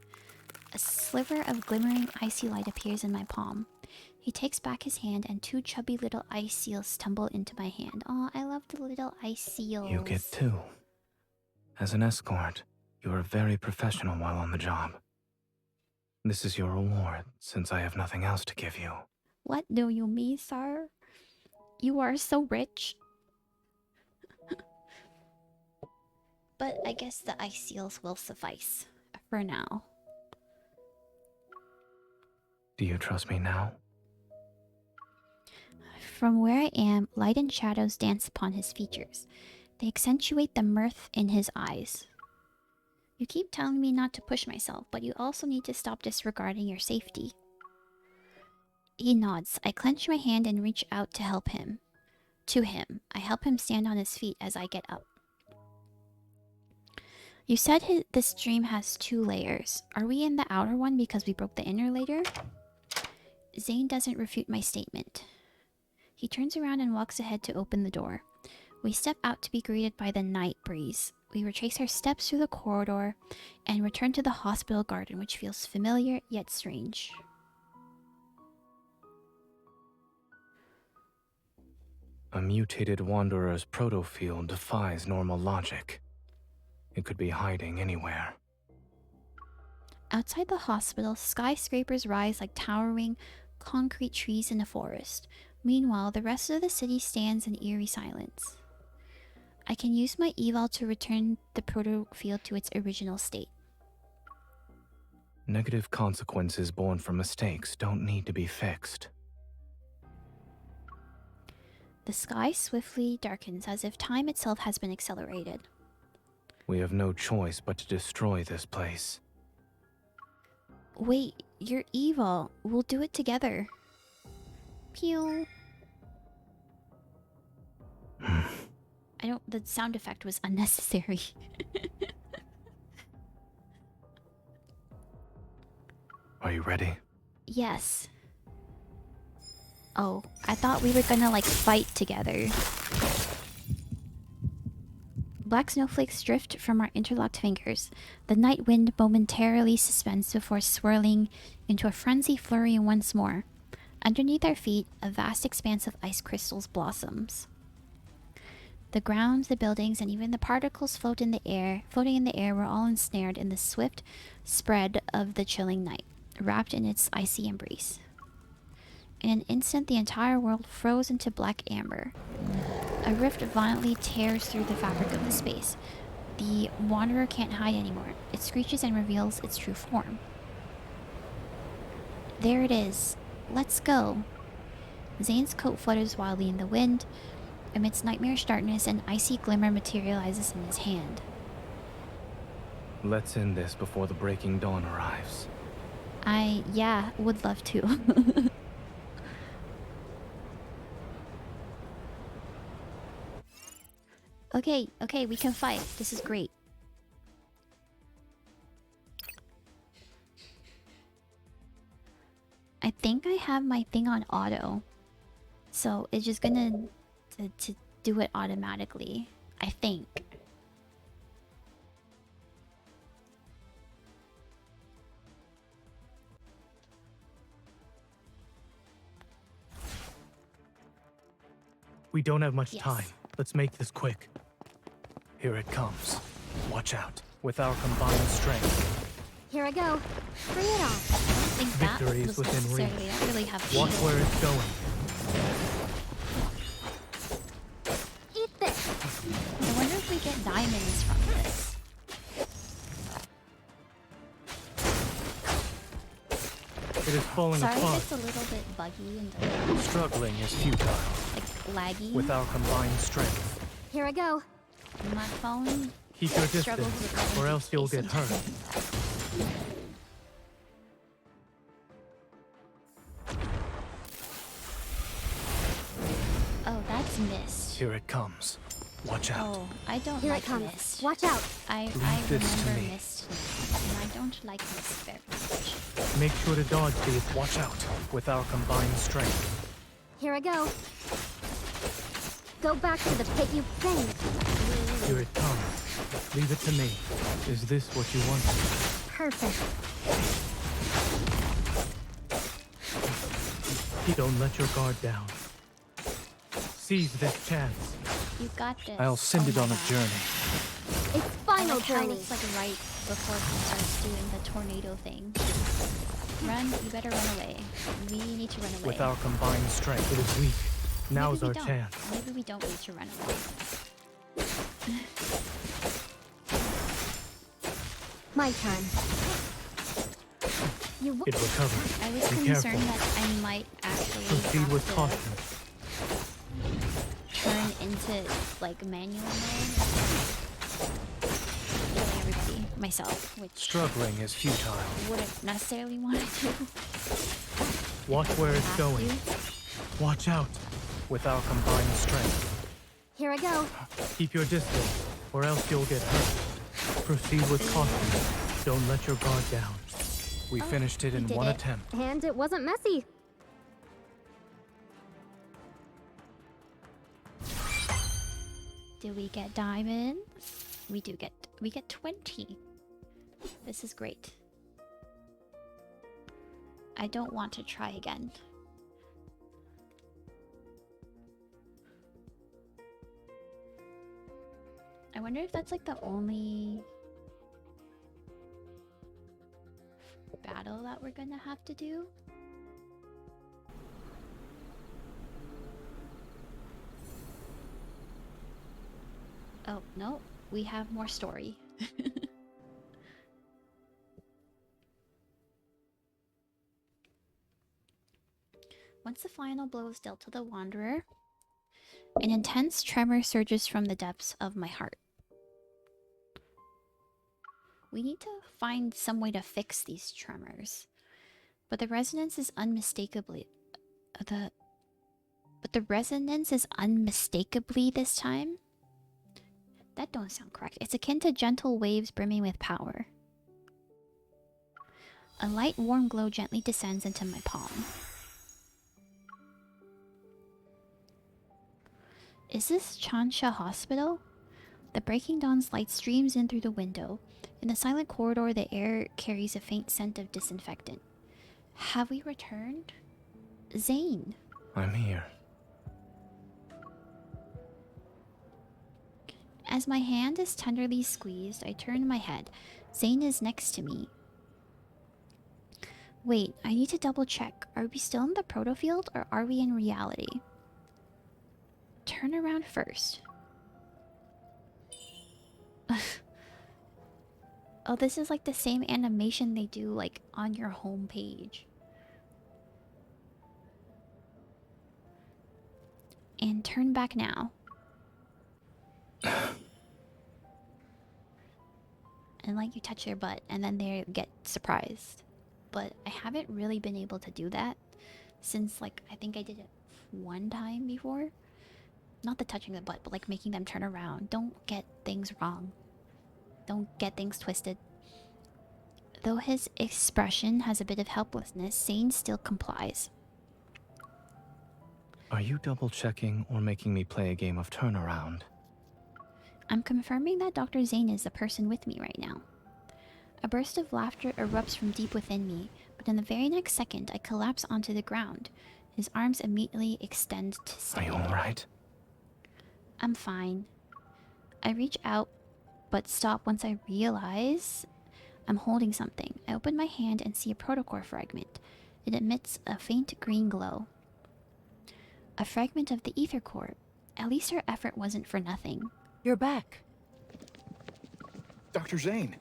A sliver of glimmering icy light appears in my palm. He takes back his hand and 2 chubby little ice seals tumble into my hand. Oh, I love the little ice seals. You get 2. As an escort, you are very professional while on the job. This is your reward, since I have nothing else to give you. What do you mean, sir? You are so rich. But I guess the ice seals will suffice for now. Do you trust me now? From where I am, light and shadows dance upon his features. They accentuate the mirth in his eyes. You keep telling me not to push myself, but you also need to stop disregarding your safety. He nods. I clench my hand and reach out to help him. To him. I help him stand on his feet as I get up. You said this dream has 2 layers. Are we in the outer one because we broke the inner layer? Zayne doesn't refute my statement. He turns around and walks ahead to open the door. We step out to be greeted by the night breeze. We retrace our steps through the corridor and return to the hospital garden, which feels familiar yet strange. A mutated wanderer's protofield defies normal logic. It could be hiding anywhere. Outside the hospital, skyscrapers rise like towering concrete trees in a forest. Meanwhile, the rest of the city stands in eerie silence. I can use my eval to return the protofield to its original state. Negative consequences born from mistakes don't need to be fixed. The sky swiftly darkens as if time itself has been accelerated. We have no choice but to destroy this place. Wait, you're evil. We'll do it together. Pew. The sound effect was unnecessary. Are you ready? Yes. Oh, I thought we were gonna like fight together. Black snowflakes drift from our interlocked fingers. The night wind momentarily suspends before swirling into a frenzy flurry once more. Underneath our feet, a vast expanse of ice crystals blossoms. The ground, the buildings, and even the particles floating in the air were all ensnared in the swift spread of the chilling night, wrapped in its icy embrace. In an instant, the entire world froze into black amber. A rift violently tears through the fabric of the space. The wanderer can't hide anymore. It screeches and reveals its true form. There it is. Let's go. Zayne's coat flutters wildly in the wind. Amidst nightmarish darkness, an icy glimmer materializes in his hand. Let's end this before the breaking dawn arrives. Yeah, would love to. Okay, we can fight. This is great. I think I have my thing on auto. So it's just gonna to do it automatically. I think. We don't have much Yes. time. Let's make this quick. Here it comes. Watch out. With our combined strength, Here I go. Bring it on. I think that victory is was within necessary. reach. I don't really have Watch shield. where it's going. Eat this. I wonder if we get diamonds from this. It is falling Sorry if apart. it's a little bit buggy and delayed. Struggling is futile. Like laggy. With our combined strength. Here I go. My phone Keep your struggles distance, with or else you'll get hurt. Oh, that's mist. Here it comes. Watch out. Oh, I don't Here like it comes. mist. Watch out. I Leave this to remember me. mist now, and I don't like mist very much. Make sure to dodge these. Watch out. With our combined strength. Here I go. Go back to the pit you saved. Here it comes. Leave it to me. Is this what you want? Perfect. Don't let your guard down. Seize this chance. You got this. I'll send it my on a God. journey. It's I final like how journey. it's like right before he starts doing the tornado thing. Run, you better run away. We need to run away. With our combined strength, it is weak. Now's Maybe we our don't. chance. Maybe we don't need to run away. My turn. You look. It recovered. I was Be concerned careful. that I might actually Proceed have with to caution. turn into like manual mode. Killing everybody myself, which Struggling is futile. wouldn't necessarily want to do. Watch where it's Have going. to. Watch out. With our combined strength. Here I go. Keep your distance, or else you'll get hurt. Proceed with caution. Don't let your guard down. We finished it we in did one it. attempt. And it wasn't messy. Do we get diamonds? We get 20. This is great. I don't want to try again. I wonder if that's like the only battle that we're gonna have to do. Oh, no, we have more story. Once the final blow is dealt to the Wanderer, an intense tremor surges from the depths of my heart. We need to find some way to fix these tremors. But the resonance is unmistakably... But the resonance is unmistakably this time? That don't sound correct. It's akin to gentle waves brimming with power. A light, warm glow gently descends into my palm. Is this Chansha Hospital? The breaking dawn's light streams in through the window. In the silent corridor, the air carries a faint scent of disinfectant. Have we returned? Zayne. I'm here. As my hand is tenderly squeezed, I turn my head. Zayne is next to me. Wait, I need to double check. Are we still in the proto field or are we in reality? Turn around first. Oh, this is like the same animation they do like on your home page. And turn back now. And like you touch their butt and then they get surprised. But I haven't really been able to do that since like I think I did it one time before. Not the touching the butt, but like making them turn around. Don't get things wrong. Don't get things twisted. Though his expression has a bit of helplessness, Zayne still complies. Are you double checking or making me play a game of turnaround? I'm confirming that Dr. Zayne is the person with me right now. A burst of laughter erupts from deep within me, but in the very next second I collapse onto the ground. His arms immediately extend to Are save you me. alright? I'm fine. I reach out, but stop once I realize I'm holding something. I open my hand and see a protocore fragment. It emits a faint green glow. A fragment of the ether core. At least her effort wasn't for nothing. You're back. Dr. Zayne.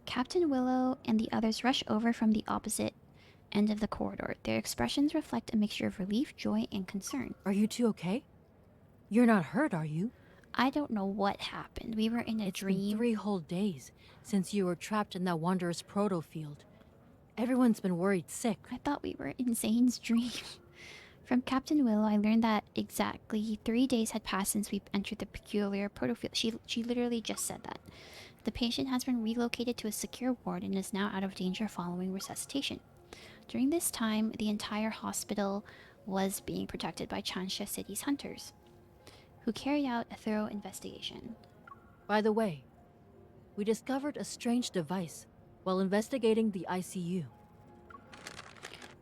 Captain Willow and the others rush over from the opposite end of the corridor. Their expressions reflect a mixture of relief, joy, and concern. Are you two okay? You're not hurt, are you? I don't know what happened. We were in a It's dream. been 3 whole days since you were trapped in that Wanderer's proto field. Everyone's been worried sick. I thought we were in Zayne's dream. From Captain Willow, I learned that exactly 3 days had passed since we entered the peculiar protofield. She literally just said that. The patient has been relocated to a secure ward and is now out of danger following resuscitation. During this time, the entire hospital was being protected by Chansha City's hunters, who carried out a thorough investigation. By the way, we discovered a strange device while investigating the ICU.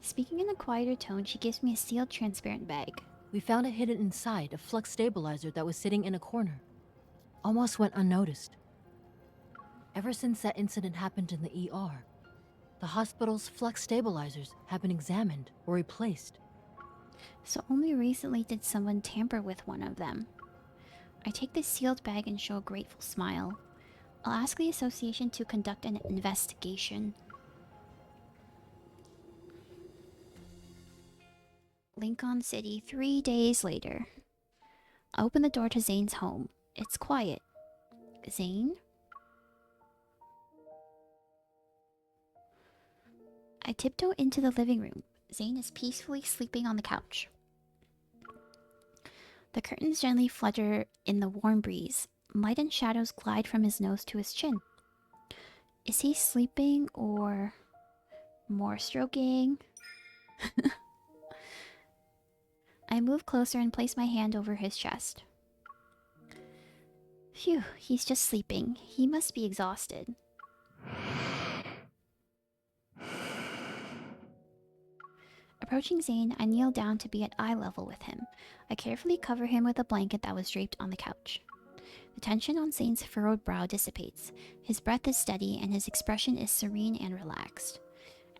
Speaking in a quieter tone, she gives me a sealed transparent bag. We found it hidden inside a flux stabilizer that was sitting in a corner. Almost went unnoticed. Ever since that incident happened in the ER, the hospital's flux stabilizers have been examined or replaced. So only recently did someone tamper with one of them. I take the sealed bag and show a grateful smile. I'll ask the association to conduct an investigation. Lincoln City, 3 days later. I open the door to Zayne's home. It's quiet. Zayne? I tiptoe into the living room. Zayne is peacefully sleeping on the couch. The curtains gently flutter in the warm breeze. Light and shadows glide from his nose to his chin. Is he sleeping or more stroking? I move closer and place my hand over his chest. Phew, he's just sleeping. He must be exhausted. Approaching Zayne, I kneel down to be at eye level with him. I carefully cover him with a blanket that was draped on the couch. The tension on Zayne's furrowed brow dissipates. His breath is steady and his expression is serene and relaxed.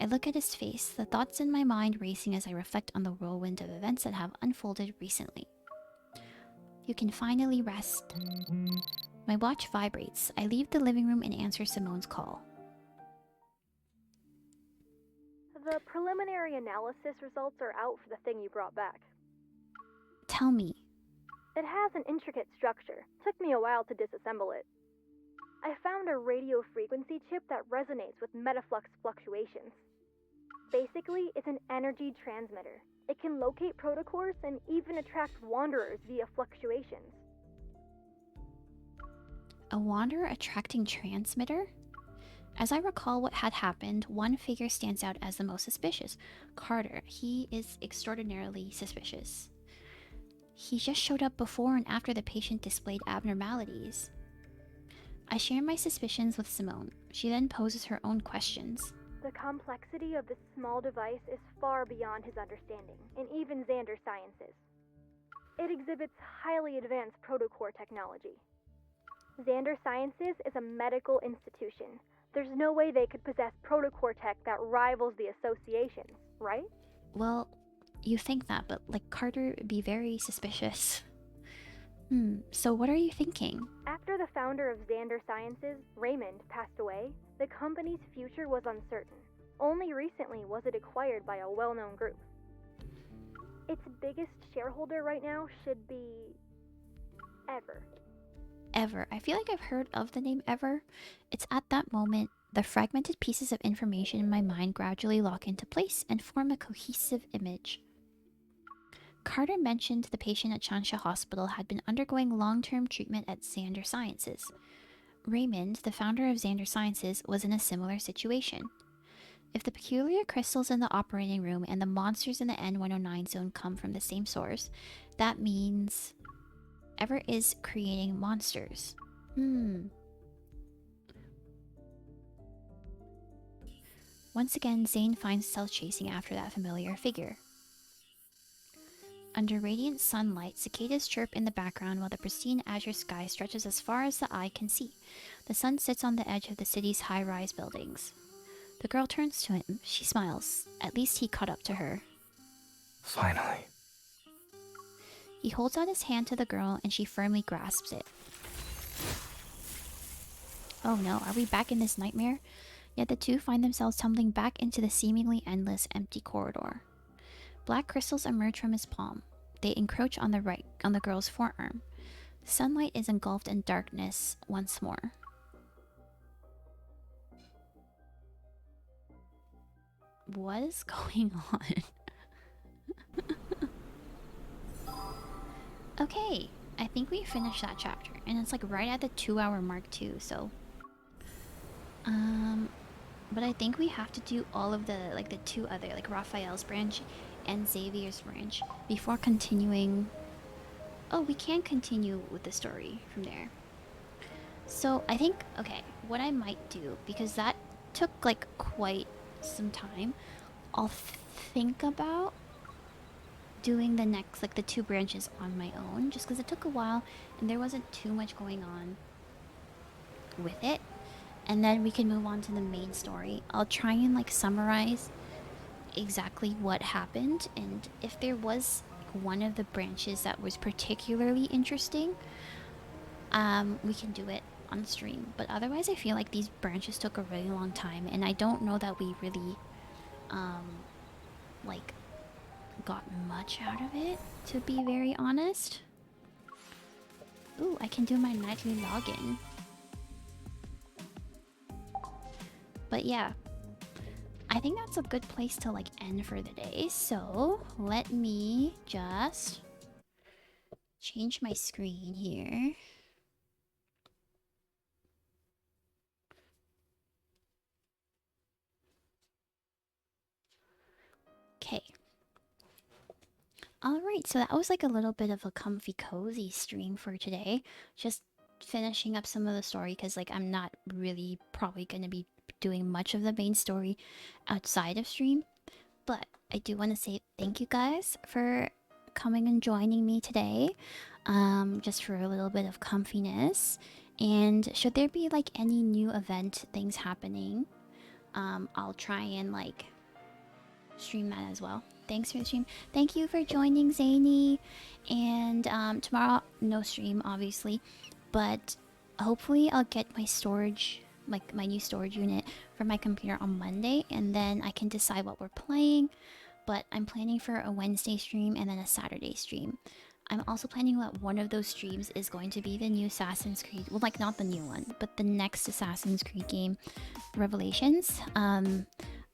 I look at his face, the thoughts in my mind racing as I reflect on the whirlwind of events that have unfolded recently. You can finally rest. My watch vibrates. I leave the living room and answer Simone's call. The preliminary analysis results are out for the thing you brought back. Tell me. It has an intricate structure. Took me a while to disassemble it. I found a radio frequency chip that resonates with metaflux fluctuations. Basically, it's an energy transmitter. It can locate protocores and even attract wanderers via fluctuations. A wanderer attracting transmitter? As I recall what had happened, one figure stands out as the most suspicious. Carter. He is extraordinarily suspicious. He just showed up before and after the patient displayed abnormalities. I share my suspicions with Simone. She then poses her own questions. The complexity of this small device is far beyond his understanding, and even Xander's sciences. It exhibits highly advanced protocore technology. Xander Sciences is a medical institution. There's no way they could possess protocore tech that rivals the association's, right? Well, you think that, but like Carter would be very suspicious. So what are you thinking? After the founder of Xander Sciences, Raymond, passed away, the company's future was uncertain. Only recently was it acquired by a well-known group. Its biggest shareholder right now should be... Ever. Ever. I feel like I've heard of the name Ever. It's at that moment, the fragmented pieces of information in my mind gradually lock into place and form a cohesive image. Carter mentioned the patient at Chansha Hospital had been undergoing long-term treatment at Xander Sciences. Raymond, the founder of Xander Sciences, was in a similar situation. If the peculiar crystals in the operating room and the monsters in the N109 zone come from the same source, that means Ever is creating monsters. Once again, Zayne finds himself chasing after that familiar figure. Under radiant sunlight, cicadas chirp in the background while the pristine azure sky stretches as far as the eye can see. The sun sits on the edge of the city's high-rise buildings. The girl turns to him. She smiles. At least he caught up to her. Finally. He holds out his hand to the girl and she firmly grasps it. Oh no, are we back in this nightmare? Yet the two find themselves tumbling back into the seemingly endless, empty corridor. Black crystals emerge from his palm. They encroach on the girl's forearm. Sunlight is engulfed in darkness once more. What is going on? Okay, I think we finished that chapter, and it's like right at the 2-hour mark too, so But I think we have to do all of the like the two other like Raphael's branch and Xavier's branch before continuing. Oh, we can continue with the story from there. So I think, okay, what I might do, because that took like quite some time, I'll think about doing the next, like the two branches on my own, just because it took a while and there wasn't too much going on with it. And then we can move on to the main story. I'll try and like summarize exactly what happened, and if there was like, one of the branches that was particularly interesting, we can do it on stream. But otherwise I feel like these branches took a really long time, and I don't know that we really like got much out of it, to be very honest. Ooh, I can do my nightly login. But yeah, I think that's a good place to like end for the day. So let me just change my screen here. Okay. Alright, so that was like a little bit of a comfy cozy stream for today. Just finishing up some of the story because like I'm not really probably going to be doing much of the main story outside of stream. But I do want to say thank you guys for coming and joining me today. Just for a little bit of comfiness. And should there be like any new event things happening, I'll try and like stream that as well. Thanks for the stream. Thank you for joining, Zayne. And tomorrow, no stream, obviously. But hopefully I'll get my storage, like my new storage unit for my computer on Monday. And then I can decide what we're playing. But I'm planning for a Wednesday stream and then a Saturday stream. I'm also planning that one of those streams is going to be the new Assassin's Creed. Well, like not the new one, but the next Assassin's Creed game, Revelations.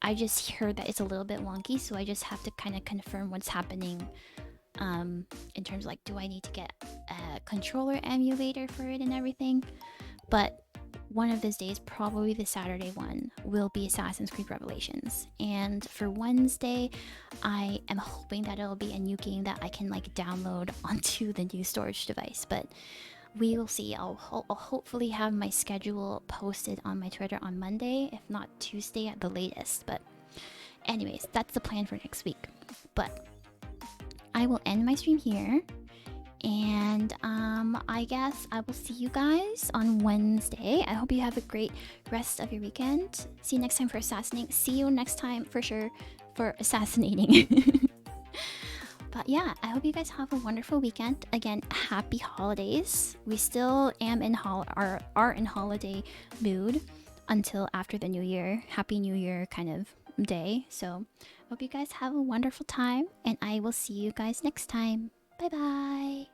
I just heard that it's a little bit wonky, so I just have to kind of confirm what's happening in terms of like, do I need to get a controller emulator for it and everything? But one of these days, probably the Saturday one, will be Assassin's Creed Revelations. And for Wednesday, I am hoping that it'll be a new game that I can like download onto the new storage device. But we will see. I'll hopefully have my schedule posted on my Twitter on Monday, if not Tuesday at the latest. But anyways, that's the plan for next week. But I will end my stream here. And I guess I will see you guys on Wednesday. I hope you have a great rest of your weekend. See you next time for assassinating. See you next time for sure for assassinating. But yeah, I hope you guys have a wonderful weekend. Again, happy holidays. We still are in holiday mood until after the new year. Happy New Year kind of day. So hope you guys have a wonderful time, and I will see you guys next time. Bye bye.